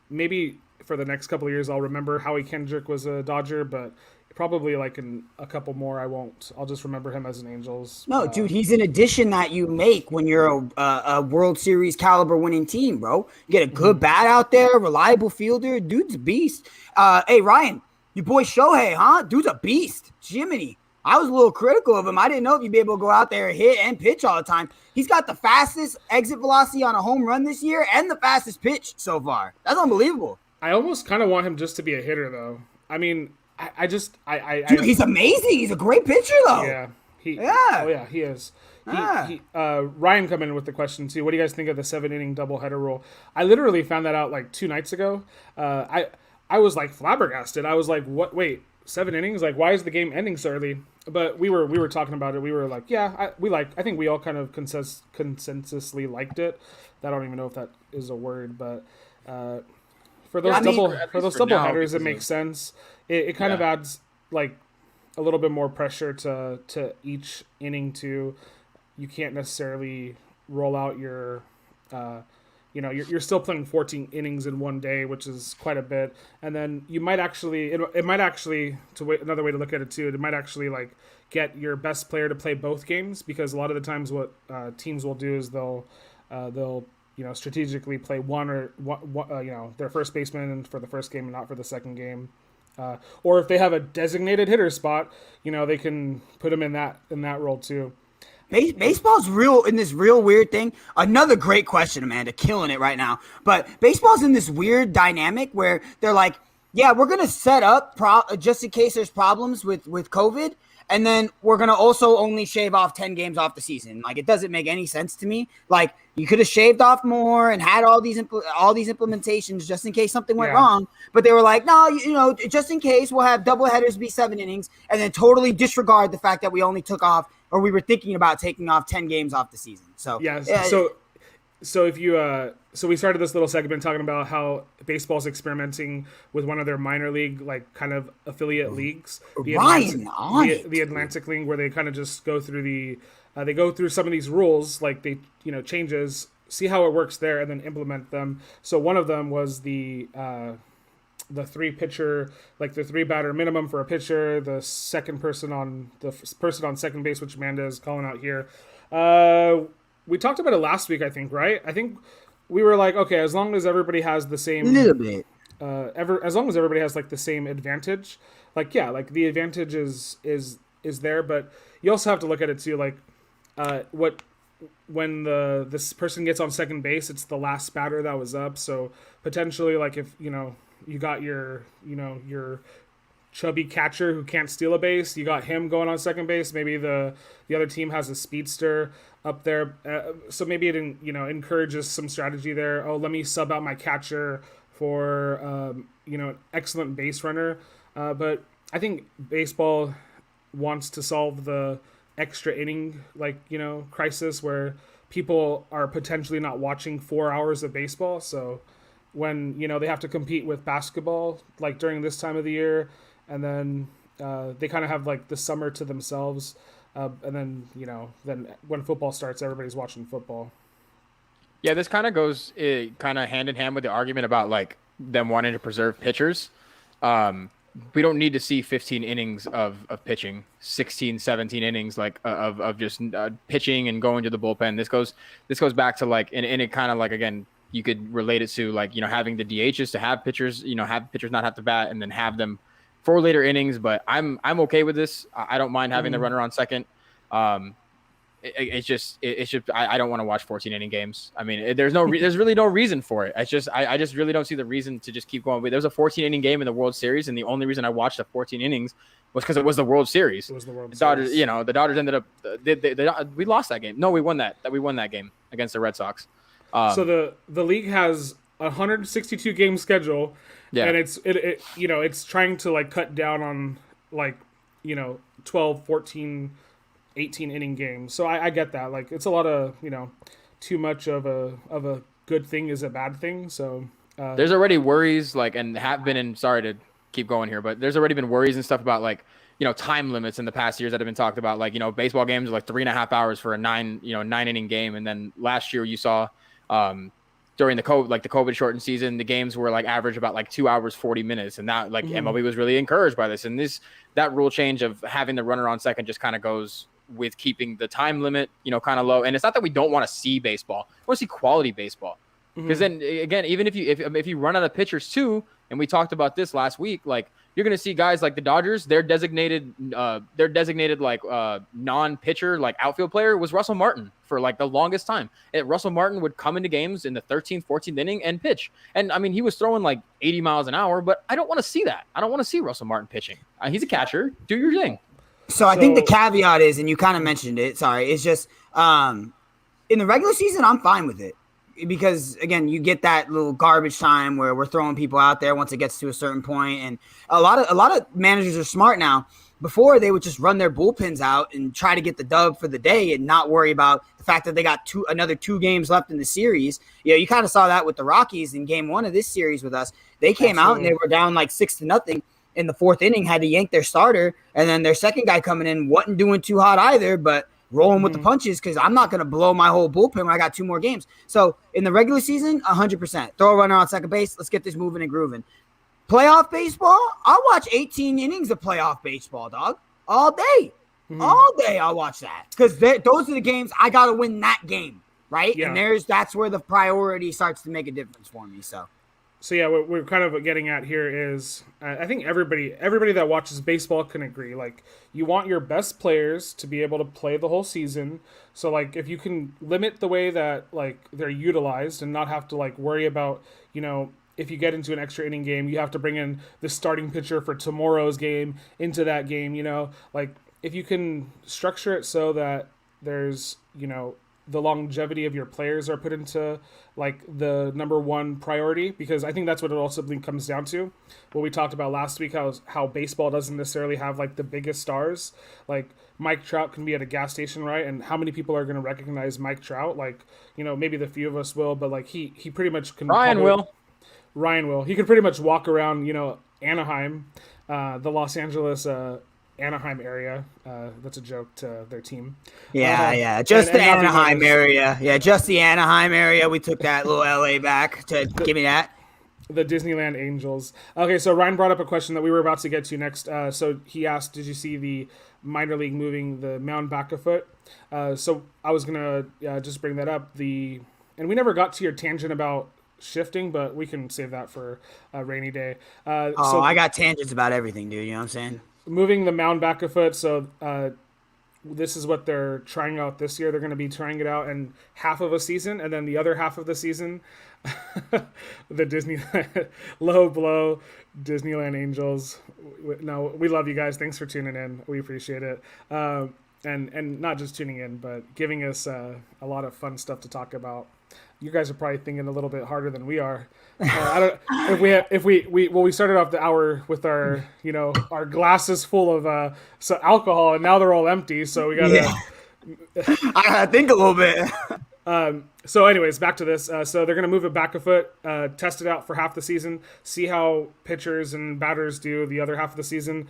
maybe for the next couple of years I'll remember Howie Kendrick was a Dodger, but probably like in a couple more I won't. I'll just remember him as an Angels. No, dude, he's an addition that you make when you're a World Series caliber winning team, bro. You get a good bat out there, reliable fielder. Dude's a beast. Hey Ryan, your boy Shohei, huh? Dude's a beast. Jiminy. I was a little critical of him. I didn't know if you'd be able to go out there and hit and pitch all the time. He's got the fastest exit velocity on a home run this year and the fastest pitch so far. That's unbelievable. I almost kind of want him just to be a hitter, though. I mean, Dude, he's amazing. He's a great pitcher, though. Yeah. Oh, yeah, he is. Ryan coming in with the question, too. What do you guys think of the 7-inning doubleheader rule? I literally found that out, 2 nights ago. I was, flabbergasted. I was like, what? Wait. 7 innings, why is the game ending so early? But we were talking about it. We were like, yeah, I think we all kind of consensusly liked it. I don't even know if that is a word, but for those double headers, it makes sense. It kind of adds a little bit more pressure to each inning too. You can't necessarily roll out your you're still playing 14 innings in one day, which is quite a bit. And then you might actually, it might actually, another way to look at it too, it might actually like get your best player to play both games, because a lot of the times what teams will do is they'll strategically play their first baseman for the first game and not for the second game. Or if they have a designated hitter spot, they can put him in that role too. Baseball's in this real weird thing. Another great question, Amanda, killing it right now. But baseball's in this weird dynamic where they're like, yeah, we're going to set up just in case there's problems with COVID. And then we're going to also only shave off 10 games off the season. Like, it doesn't make any sense to me. Like, you could have shaved off more and had all these implementations just in case something went wrong. But they were like, no, just in case, we'll have double headers be 7 innings, and then totally disregard the fact that we only took off, or we were thinking about taking off 10 games off the season. So So if you so we started this little segment talking about how baseball's experimenting with one of their minor league like kind of affiliate leagues, the Atlantic League, where they kind of just go through they go through some of these rules, like they changes, see how it works there, and then implement them. So one of them was the 3 pitcher, like the 3 batter minimum for a pitcher, the person on second base, which Amanda is calling out here. We talked about it last week, I think, right? I think we were like, okay, as long as everybody has the same little bit, as long as everybody has like the same advantage, like the advantage is there, but you also have to look at it too, like when this person gets on second base, it's the last batter that was up, so potentially like if you got your chubby catcher who can't steal a base, you got him going on second base, maybe the other team has a speedster up there, so maybe it encourages some strategy there. Oh, let me sub out my catcher for an excellent base runner, but I think baseball wants to solve the extra inning crisis where people are potentially not watching 4 hours of baseball. So when they have to compete with basketball like during this time of the year, and then they kind of have like the summer to themselves, and then then when football starts, everybody's watching football. Yeah, this kind of goes kind of hand in hand with the argument about like them wanting to preserve pitchers. We don't need to see 15 innings of pitching, 16, 17 innings like of just pitching and going to the bullpen. This goes back to like, and it kind of like, again, you could relate it to like, having the DHs to have pitchers, have pitchers not have to bat and then have them for later innings. But I'm okay with this. I don't mind having the runner on second. It's just I don't want to watch 14 inning games. I mean, there's really no reason for it. I just really don't see the reason to just keep going. There was a 14 inning game in the World Series, and the only reason I watched the 14 innings was because it was the World Series. It was the World Dodgers, Series. the Dodgers ended up we lost that game. No, we won that game against the Red Sox. So the league has a 162 game schedule, and it's trying to like cut down on like 12, 14, 18 inning games. So I get that. Like it's a lot of too much of a good thing is a bad thing. So there's already worries and have been in. Sorry to keep going here, but there's already been worries and stuff about time limits in the past years that have been talked about. Baseball games are like 3.5 hours for a 9 inning game, and then last year you saw. During the COVID shortened season, the games were average about 2 hours, 40 minutes. And that MLB was really encouraged by this. And that rule change of having the runner on second just kind of goes with keeping the time limit, kind of low. And it's not that we don't want to see baseball. We want to see quality baseball. Because then again, even if you run out of pitchers too, and we talked about this last week, you're going to see guys like the Dodgers, their designated non-pitcher outfield player was Russell Martin for the longest time. Russell Martin would come into games in the 13th, 14th inning and pitch. And I mean, he was throwing 80 miles an hour, but I don't want to see that. I don't want to see Russell Martin pitching. He's a catcher. Do your thing. So I think the caveat is, and you kind of mentioned it, sorry, it's just in the regular season, I'm fine with it. Because again, you get that little garbage time where we're throwing people out there once it gets to a certain point, and a lot of managers are smart now. Before, they would just run their bullpens out and try to get the dub for the day and not worry about the fact that they got another 2 games left in the series. You kind of saw that with the Rockies in Game 1 of this series with us. They came out and they were down 6-0 in the 4th inning, had to yank their starter, and then their second guy coming in wasn't doing too hot either, but rolling with the punches because I'm not going to blow my whole bullpen when I got 2 more games. So in the regular season, 100%. Throw a runner on second base. Let's get this moving and grooving. Playoff baseball, I'll watch 18 innings of playoff baseball, dog, all day. All day I'll watch that because those are the games I got to win that game, right? Yeah. And that's where the priority starts to make a difference for me. So yeah, what we're kind of getting at here is I think everybody that watches baseball can agree. Like, you want your best players to be able to play the whole season. So, like, if you can limit the way that, like, they're utilized and not have to, like, worry about, you know, if you get into an extra inning game, you have to bring in the starting pitcher for tomorrow's game into that game, you know. Like, if you can structure it so that there's, you know, the longevity of your players are put into like the number one priority, because I think that's what it ultimately comes down to. What we talked about last week, how baseball doesn't necessarily have like the biggest stars. Like Mike Trout can be at a gas station, right? And how many people are going to recognize Mike Trout? Like, you know, maybe the few of us will, but like he pretty much can. Ryan will. He could pretty much walk around, you know, Anaheim, the Los Angeles Anaheim area. That's a joke to their team. Yeah. Just the Anaheim area. Yeah, just the Anaheim area. We took that little LA back to give me that. The Disneyland Angels. Okay, so Ryan brought up a question that we were about to get to next. So he asked, did you see the minor league moving the mound back a foot? So I was going to just bring that up. And we never got to your tangent about shifting, but we can save that for a rainy day. So I got tangents about everything, dude. You know what I'm saying? Moving the mound back a foot. So this is what they're trying out this year. They're going to be trying it out in half of a season, and then the other half of the season, the Disneyland low blow Disneyland Angels. No, we love you guys. Thanks for tuning in. We appreciate it. And not just tuning in, but giving us a lot of fun stuff to talk about. You guys are probably thinking a little bit harder than we are. I don't. We started off the hour with our, you know, our glasses full of alcohol, and now they're all empty. So we gotta. Yeah. I gotta think a little bit. So, anyways, back to this. So they're gonna move it back a foot, test it out for half the season, see how pitchers and batters do the other half of the season.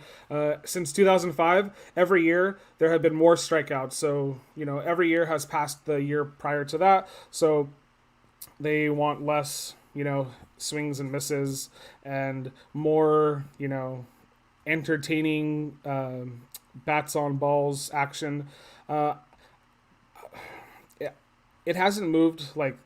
Since 2005, every year there have been more strikeouts. So, you know, every year has passed the year prior to that. So they want less, you know, swings and misses and more, you know, entertaining bats on balls action. It hasn't moved like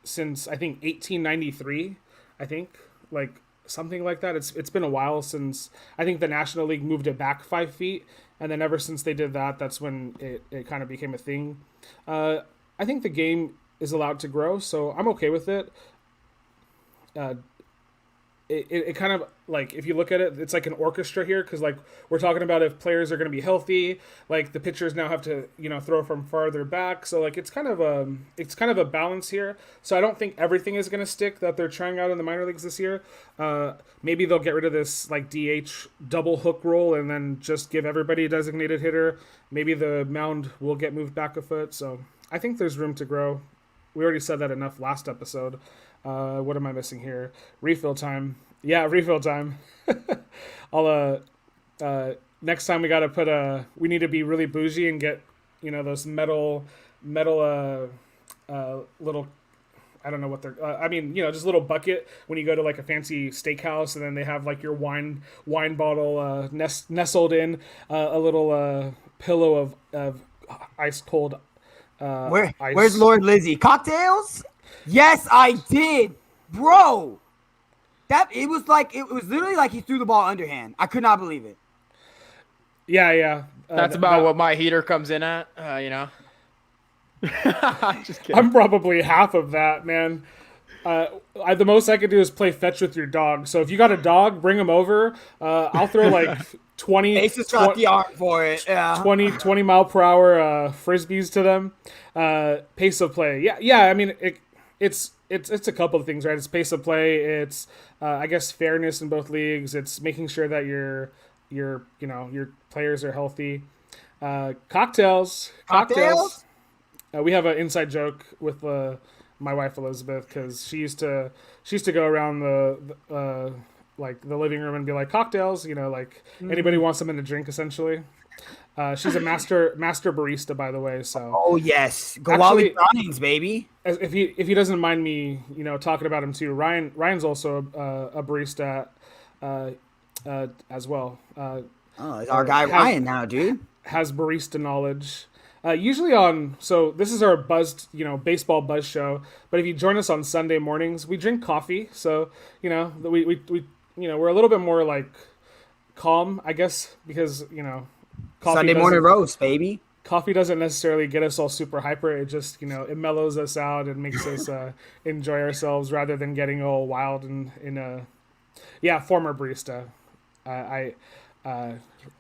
since I think 1893. I think like something like that. It's been a while since I think the National League moved it back 5 feet, and then ever since they did that, that's when it kind of became a thing. I think the game is allowed to grow, so I'm okay with it. It kind of like, if you look at it, it's like an orchestra here, because like we're talking about if players are going to be healthy, like the pitchers now have to, you know, throw from farther back, so like it's kind of a balance here. So I don't think everything is going to stick that they're trying out in the minor leagues this year. Maybe they'll get rid of this like DH double hook rule and then just give everybody a designated hitter. Maybe the mound will get moved back a foot. So I think there's room to grow. We already said that enough last episode. What am I missing here? Refill time. Yeah, refill time. I'll next time we we need to be really bougie and get, you know, those metal little, I don't know what they're, I mean, you know, just a little bucket when you go to like a fancy steakhouse, and then they have like your wine bottle nestled in a little pillow of ice cold ice. Where's Lord Lizzie? Cocktails? Yes, I did, bro. It was literally like he threw the ball underhand. I could not believe it. Yeah. That's about what my heater comes in at. You know. Just kidding. I'm probably half of that, man. The most I could do is play fetch with your dog. So if you got a dog, bring him over. I'll throw like 20. Aces got the arm for it. Yeah. 20 mile per hour frisbees to them. Pace of play. Yeah. I mean, it's a couple of things, right? It's pace of play. It's I guess fairness in both leagues. It's making sure that your players are healthy. Cocktails. We have an inside joke with my wife Elizabeth, because she used to go around the like the living room and be like, cocktails, you know, like anybody wants something to drink essentially. She's a master barista, by the way. So Oh yes, Gawali actually, Brownies, baby. if he doesn't mind me, talking about him too, Ryan's also a barista as well. Oh, it's our Or guy Ryan now, dude. has barista knowledge. Usually so this is our buzzed, baseball buzz show. But if you join us on Sunday mornings, we drink coffee. So, we we're a little bit more like calm, I guess, because, Sunday morning roast, baby. coffee doesn't necessarily get us all super hyper. It just, it mellows us out and makes us enjoy ourselves rather than getting all wild former barista. I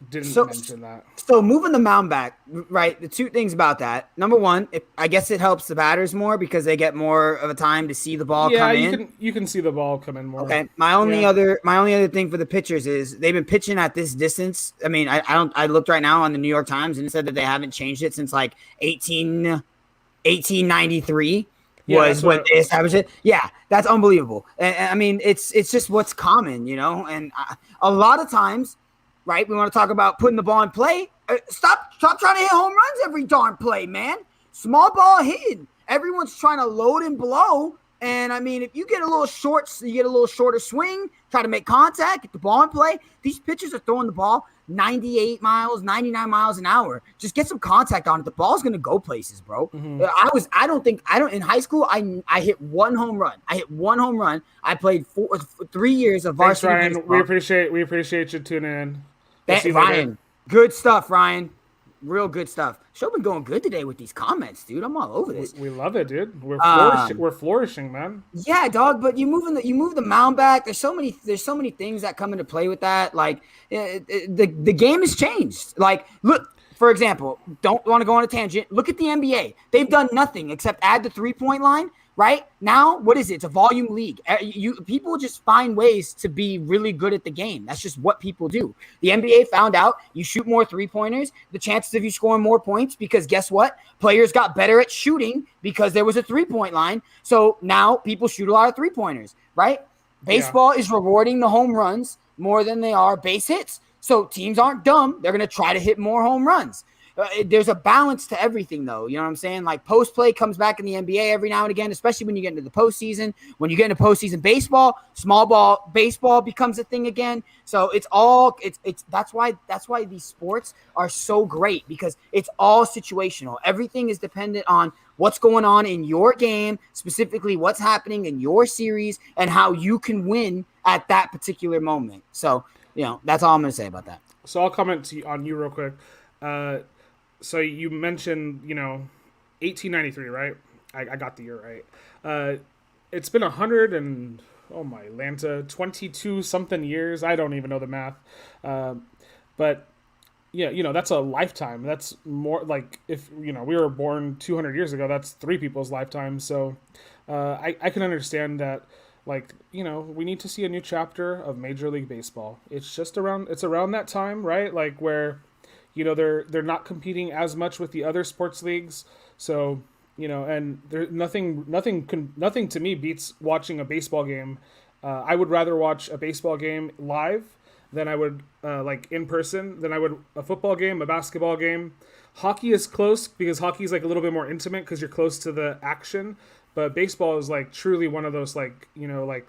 didn't mention that. So moving the mound back, right? The two things about that. Number one, I guess it helps the batters more because they get more of a time to see the ball come in. You can see the ball come in more. Okay. My only other thing for the pitchers is they've been pitching at this distance. I mean, I looked right now on the New York Times and it said that they haven't changed it since like 1893 was when they established it. Yeah, that's unbelievable. And I mean, it's just what's common, and a lot of times, right, we want to talk about putting the ball in play. Stop trying to hit home runs every darn play, man. Small ball hitting. Everyone's trying to load and blow. And I mean, if you get a little shorter swing, try to make contact, get the ball in play. These pitchers are throwing the ball 98 miles, 99 miles an hour. Just get some contact on it. The ball's going to go places, bro. Mm-hmm. In high school, I hit one home run. I played 3 years of varsity. Thanks, Ryan. Baseball. We appreciate you tuning in. Ryan, good stuff, Ryan. Real good stuff. Show been going good today with these comments, dude. I'm all over this. We love it, dude. We're flourishing, man. Yeah, dog. But you move the mound back. There's so many things that come into play with that. Like the game has changed. Like, look, for example, don't want to go on a tangent. Look at the NBA. They've done nothing except add the 3-point line. Right now, what is it? It's a volume league. People just find ways to be really good at the game. That's just what people do. The NBA found out you shoot more 3-pointers, the chances of you scoring more points, because guess what? Players got better at shooting because there was a 3-point line. So now people shoot a lot of 3-pointers, right? Baseball is rewarding the home runs more than they are base hits. So teams aren't dumb. They're going to try to hit more home runs. There's a balance to everything, though. You know what I'm saying? Like, post play comes back in the NBA every now and again, especially when you get into the postseason. When you get into postseason baseball, small ball baseball becomes a thing again. So that's why these sports are so great, because it's all situational. Everything is dependent on what's going on in your game, specifically what's happening in your series, and how you can win at that particular moment. So, that's all I'm going to say about that. So I'll comment on you real quick. So you mentioned, 1893, right? I got the year right. It's been 22 something years. I don't even know the math. But yeah, that's a lifetime. That's more like if, we were born 200 years ago, that's 3 people's lifetimes. So I can understand that, like, we need to see a new chapter of Major League Baseball. It's around that time, right? Like where, they're not competing as much with the other sports leagues. So, and there nothing to me beats watching a baseball game. I would rather watch a baseball game live than I would like in person than I would a football game, a basketball game. Hockey is close because hockey is like a little bit more intimate because you're close to the action. But baseball is like truly one of those like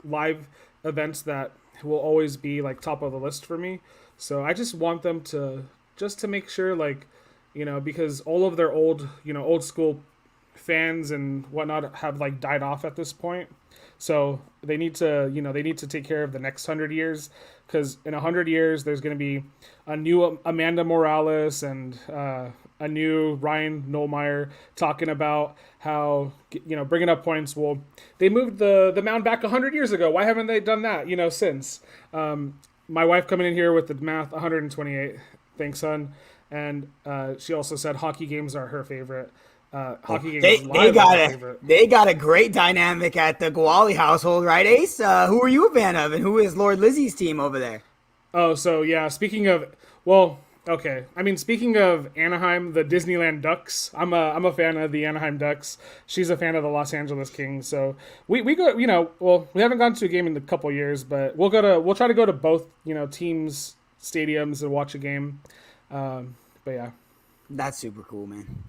live events that will always be like top of the list for me. So I just want them to make sure, like, because all of their old school fans and whatnot have like died off at this point. So they need to take care of the next 100 years, because in 100 years there's going to be a new Amanda Morales and a new Ryan Nollmeyer talking about how, bringing up points. Well, they moved the mound back 100 years ago. Why haven't they done that, since? My wife coming in here with the math, 128. Thanks, son. And she also said hockey games are her favorite. Hockey games they got a great dynamic at the Gawali household, right, Ace? Who are you a fan of, and who is Lord Lizzie's team over there? Oh, so yeah. Speaking of Anaheim, the Disneyland Ducks. I'm a fan of the Anaheim Ducks. She's a fan of the Los Angeles Kings. So we go. We haven't gone to a game in a couple years, but we'll try to go to both teams' stadiums and watch a game. But yeah, That's super cool, man.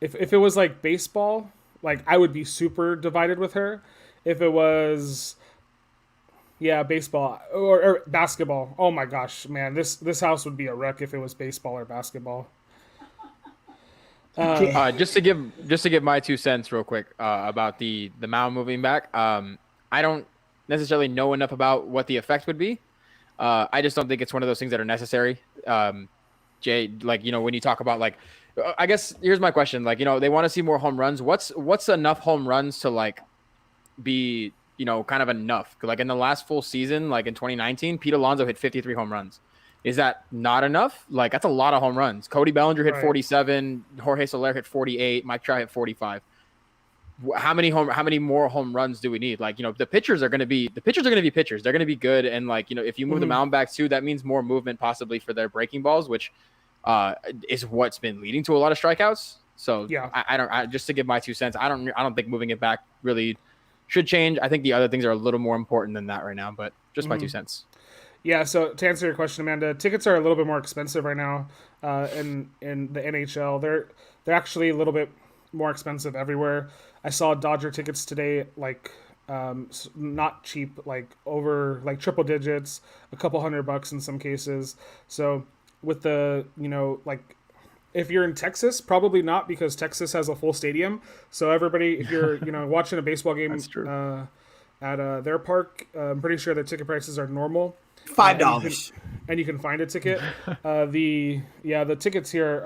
if it was like baseball, like I would be super divided with her. If it was baseball or basketball, oh my gosh, man, this house would be a wreck if it was baseball or basketball. Just to give my 2 cents real quick about the mound moving back. I don't necessarily know enough about what the effect would be. I just don't think it's one of those things that are necessary. Jay, like, when you talk about like, I guess here's my question. Like, they want to see more home runs. What's enough home runs to like be, kind of enough? Like in the last full season, like in 2019, Pete Alonso hit 53 home runs. Is that not enough? Like, that's a lot of home runs. Cody Bellinger hit 47. Jorge Soler hit 48. Mike Trout hit 45. How many more home runs do we need? Like, the pitchers are going to be pitchers. They're going to be good. And like, if you move the mound back too, that means more movement possibly for their breaking balls, which is what's been leading to a lot of strikeouts. So yeah, I just to give my 2 cents, I don't think moving it back really should change. I think the other things are a little more important than that right now, but just my 2 cents. Yeah, so to answer your question, Amanda, tickets are a little bit more expensive right now in the NHL. They're actually a little bit more expensive everywhere. I saw Dodger tickets today, like not cheap, like over like triple digits, a couple $100 in some cases. So with the like, if you're in Texas, probably not, because Texas has a full stadium. So everybody, if you're watching a baseball game at their park, I'm pretty sure the ticket prices are normal. $5. And you can find a ticket. The tickets here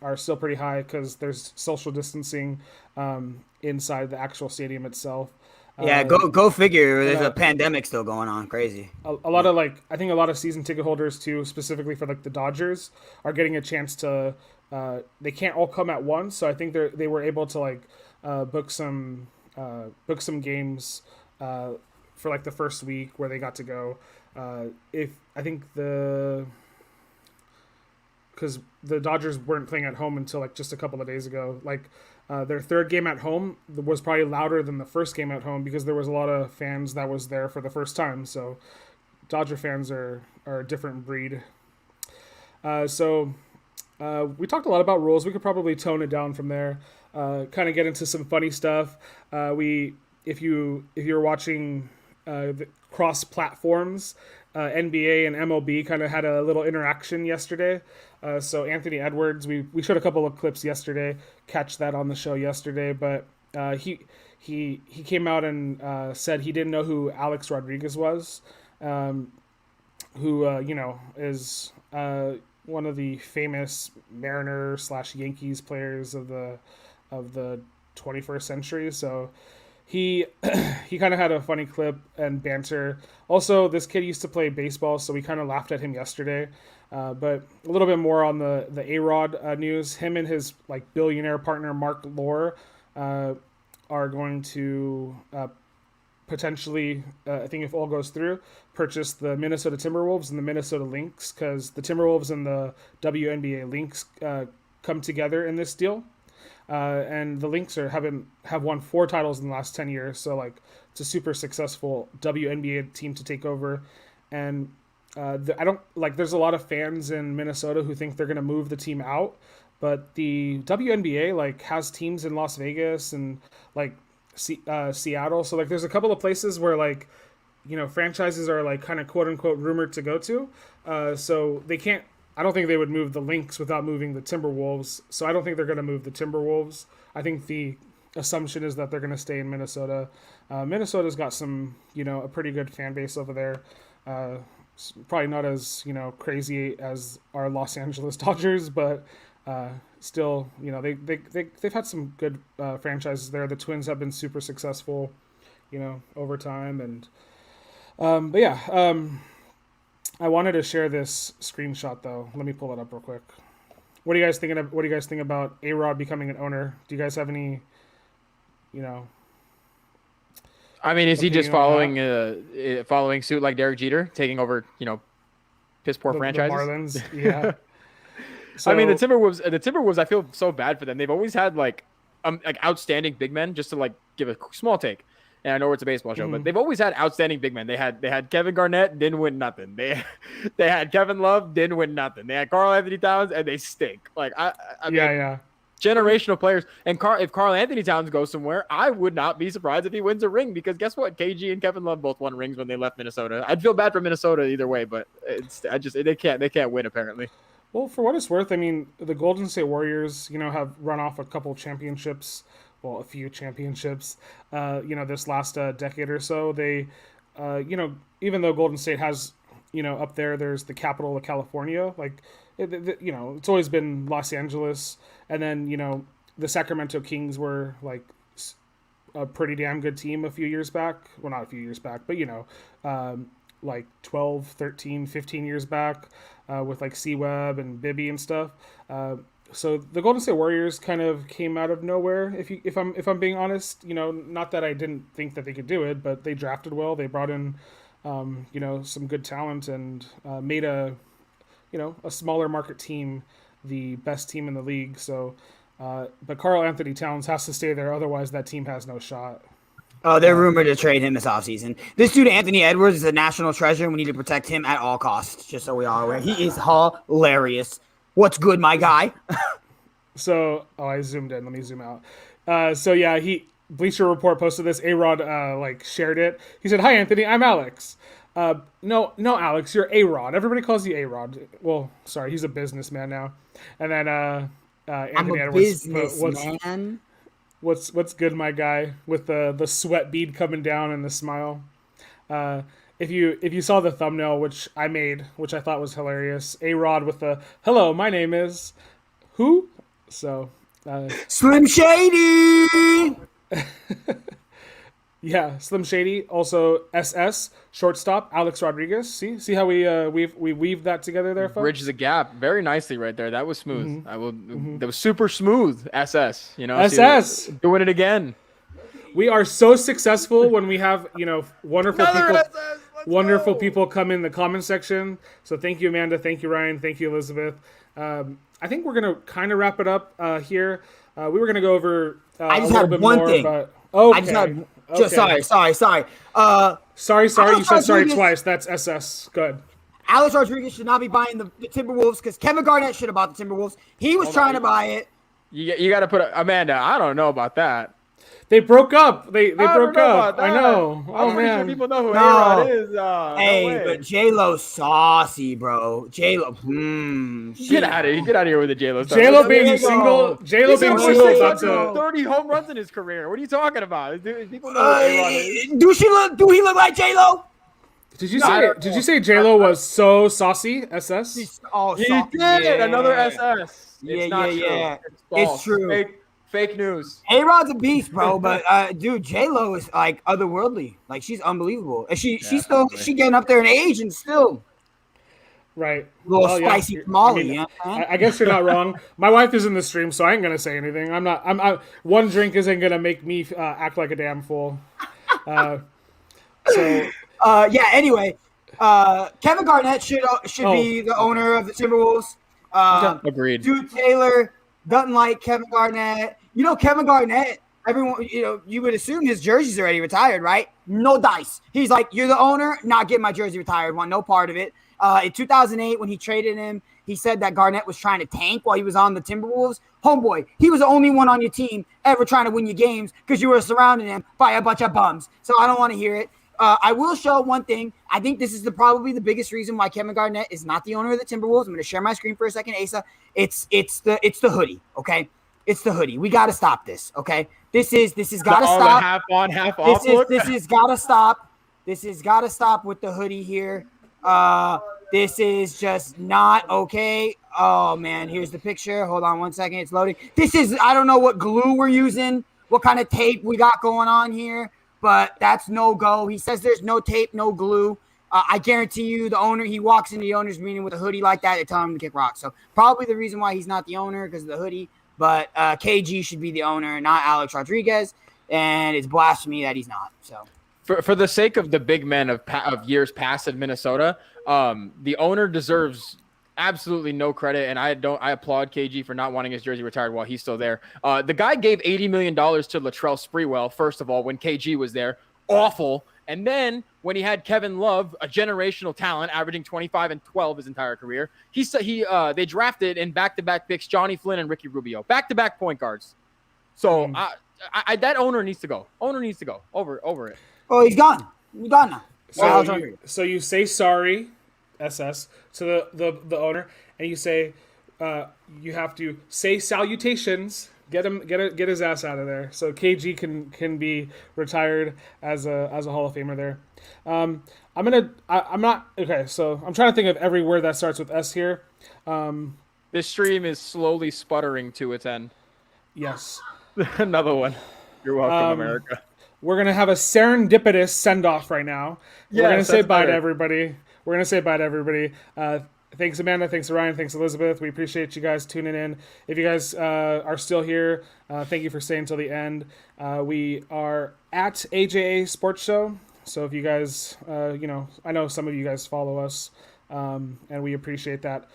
are still pretty high because there's social distancing inside the actual stadium itself. Yeah, go figure. There's a pandemic still going on. Crazy. A lot of I think a lot of season ticket holders too, specifically for like the Dodgers, are getting a chance to. They can't all come at once, so I think they were able to like book some games for like the first week where they got to go. Because the Dodgers weren't playing at home until like just a couple of days ago. Like their third game at home was probably louder than the first game at home because there was a lot of fans that was there for the first time. So Dodger fans are a different breed. So we talked a lot about rules. We could probably tone it down from there. Kind of get into some funny stuff. If you're watching the cross platforms, NBA and MLB kind of had a little interaction yesterday. So Anthony Edwards, we showed a couple of clips yesterday. Catch that on the show yesterday, but he came out and said he didn't know who Alex Rodriguez was, who is one of the famous Mariner/Yankees players of the 21st century. So he kind of had a funny clip and banter. Also, this kid used to play baseball, so we kind of laughed at him yesterday. But a little bit more on the AROD news. Him and his like billionaire partner Mark Lohr are going to potentially, I think if all goes through, purchase the Minnesota Timberwolves and the Minnesota Lynx, because the Timberwolves and the WNBA Lynx come together in this deal. And the Lynx have won 4 titles in the last 10 years, so like it's a super successful WNBA team to take over. And there's a lot of fans in Minnesota who think they're going to move the team out, but the WNBA like has teams in Las Vegas and like Seattle. So like there's a couple of places where like franchises are like kind of quote unquote rumored to go to. So they can't. I don't think they would move the Lynx without moving the Timberwolves. So I don't think they're going to move the Timberwolves. I think the assumption is that they're going to stay in Minnesota. Minnesota's got some, a pretty good fan base over there. Probably not as, crazy as our Los Angeles Dodgers, but still, they've had some good franchises there. The Twins have been super successful, over time. And but yeah, I wanted to share this screenshot though. Let me pull it up real quick. What do you guys think about AROD becoming an owner? Do you guys have any, I mean, is he just following suit like Derek Jeter, taking over, piss poor franchises? The Marlins, yeah. So, I mean, the Timberwolves, I feel so bad for them. They've always had like outstanding big men, just to like give a small take. and I know it's a baseball show, but they've always had outstanding big men. They had Kevin Garnett, didn't win nothing. They had Kevin Love, didn't win nothing. They had Karl Anthony Towns, and they stink. Like I mean, generational players. And if Karl Anthony Towns goes somewhere, I would not be surprised if he wins a ring, because guess what? KG and Kevin Love both won rings when they left Minnesota. I'd feel bad for Minnesota either way, but they can't win apparently. Well, for what it's worth, I mean, the Golden State Warriors, have run off a couple championships, well, a few championships, this last decade or so. They, even though Golden State has, up there's the capital of California, like, it's always been Los Angeles, and then, the Sacramento Kings were like a pretty damn good team a few years back. Well, not a few years back, but, like 12, 13, 15 years back with like C-Web and Bibby and stuff. So the Golden State Warriors kind of came out of nowhere. If I'm being honest, not that I didn't think that they could do it, but they drafted well. They brought in, some good talent and made a smaller market team the best team in the league. So, but Karl Anthony Towns has to stay there. Otherwise, that team has no shot. Oh, they're rumored to trade him this offseason. This dude, Anthony Edwards, is a national treasure, and we need to protect him at all costs, just so we are aware. He is hilarious. What's good, my guy? So, I zoomed in. Let me zoom out. Bleacher Report posted this. AROD, shared it. He said, "Hi, Anthony. I'm Alex." No, Alex, you're AROD. Everybody calls you AROD. Well, sorry, he's a businessman now. And then Anthony Edwards. Businessman. What's good, my guy? With the sweat bead coming down and the smile. If you saw the thumbnail, which I made, which I thought was hilarious, AROD with the "Hello, my name is who?" So Slim Shady. Yeah, Slim Shady. Also SS shortstop Alex Rodriguez. See how we weaved that together there, folks. Bridge the gap very nicely right there. That was smooth. That was super smooth. SS. SS doing it again. We are so successful when we have wonderful people come in the comment section. So thank you, Amanda. Thank you, Ryan. Thank you, Elizabeth. I think we're gonna kind of wrap it up here. We were gonna go over. I just had one thing. But, okay. I just had. Sorry. Sorry. You said sorry twice. That's SS. Good. Alex Rodriguez should not be buying the Timberwolves because Kevin Garnett should have bought the Timberwolves. He was trying to buy it. You got to put Amanda. I don't know about that. They broke up. They broke up. I know. I'm pretty sure people know who AROD is. Hey, but J-Lo saucy, bro. J-Lo. Get out of here. Get out of here with the J-Lo stuff. J-Lo being single. J-Lo being single. That's 30 home runs in his career. What are you talking about? People know who AROD is. Do he look like J-Lo? Did you say J-Lo was so saucy? SS? He did. Another SS. Yeah. It's true. Fake news. A-Rod's a beast, bro, but dude, J-Lo is like otherworldly. Like she's unbelievable. And she's getting up there in age and still right. A little spicy tamale. I guess you're not wrong. My wife is in the stream, so I ain't gonna say anything. I'm one drink isn't gonna make me act like a damn fool. Anyway, Kevin Garnett should be the owner of the Timberwolves. Agreed. Dude Taylor doesn't like Kevin Garnett. Kevin Garnett, everyone, you would assume his jersey's already retired, right? No dice. He's like, you're the owner, not getting my jersey retired. Want no part of it. In 2008, when he traded him, he said that Garnett was trying to tank while he was on the Timberwolves. Homeboy, he was the only one on your team ever trying to win you games because you were surrounding him by a bunch of bums. So I don't want to hear it. I will show one thing. I think this is probably the biggest reason why Kevin Garnett is not the owner of the Timberwolves. I'm going to share my screen for a second, Asa. It's the hoodie, okay? It's the hoodie. We got to stop this, okay? This has got to stop. Half on, half off. This has got to stop. This has got to stop with the hoodie here. This is just not okay. Oh man, here's the picture. Hold on one second. It's loading. I don't know what glue we're using, what kind of tape we got going on here. But that's no go. He says there's no tape, no glue. I guarantee you the owner, he walks into the owner's meeting with a hoodie like that, they tell him to kick rocks. So probably the reason why he's not the owner because of the hoodie. But KG should be the owner, not Alex Rodriguez. And it's blasphemy that he's not. So for the sake of the big men of years past in Minnesota, the owner deserves absolutely no credit, and I applaud KG for not wanting his jersey retired while he's still there. The guy gave $80 million to Latrell Sprewell, first of all, when KG was there. awful. And then when he had Kevin Love, a generational talent, averaging 25 and 12 his entire career, they drafted in back-to-back picks Johnny Flynn and Ricky Rubio, back-to-back point guards. So that owner needs to go. Owner needs to go over it. Oh, he's gone. He's gone now. So you say sorry, SS, to the owner, and you say you have to say salutations. Get his ass out of there. So KG can be retired as a Hall of Famer there. I'm not okay. So I'm trying to think of every word that starts with S here. This stream is slowly sputtering to its end. Yes. Another one. You're welcome, America. We're gonna have a serendipitous send off right now. We're gonna say bye to everybody. Thanks, Amanda. Thanks, Ryan. Thanks, Elizabeth. We appreciate you guys tuning in. If you guys are still here, thank you for staying until the end. We are at AJA Sports Show. So if you guys, I know some of you guys follow us, and we appreciate that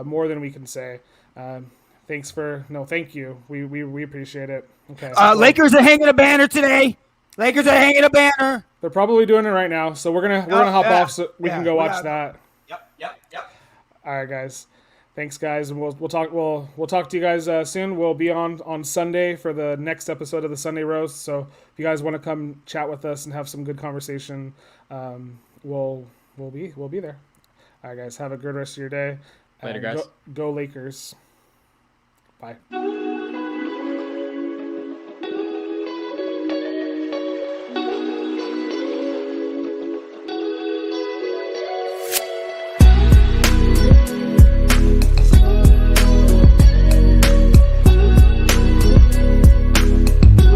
more than we can say. Thank you. We appreciate it. Okay. Lakers are hanging a banner today. Lakers are hanging a banner. They're probably doing it right now. So we're gonna hop off so we can go watch that. Yep. All right, guys. Thanks, guys, and we'll talk to you guys soon. We'll be on Sunday for the next episode of the Sunday Roast. So if you guys want to come chat with us and have some good conversation, we'll be there. All right, guys. Have a good rest of your day. Later, guys. Go Lakers. Bye.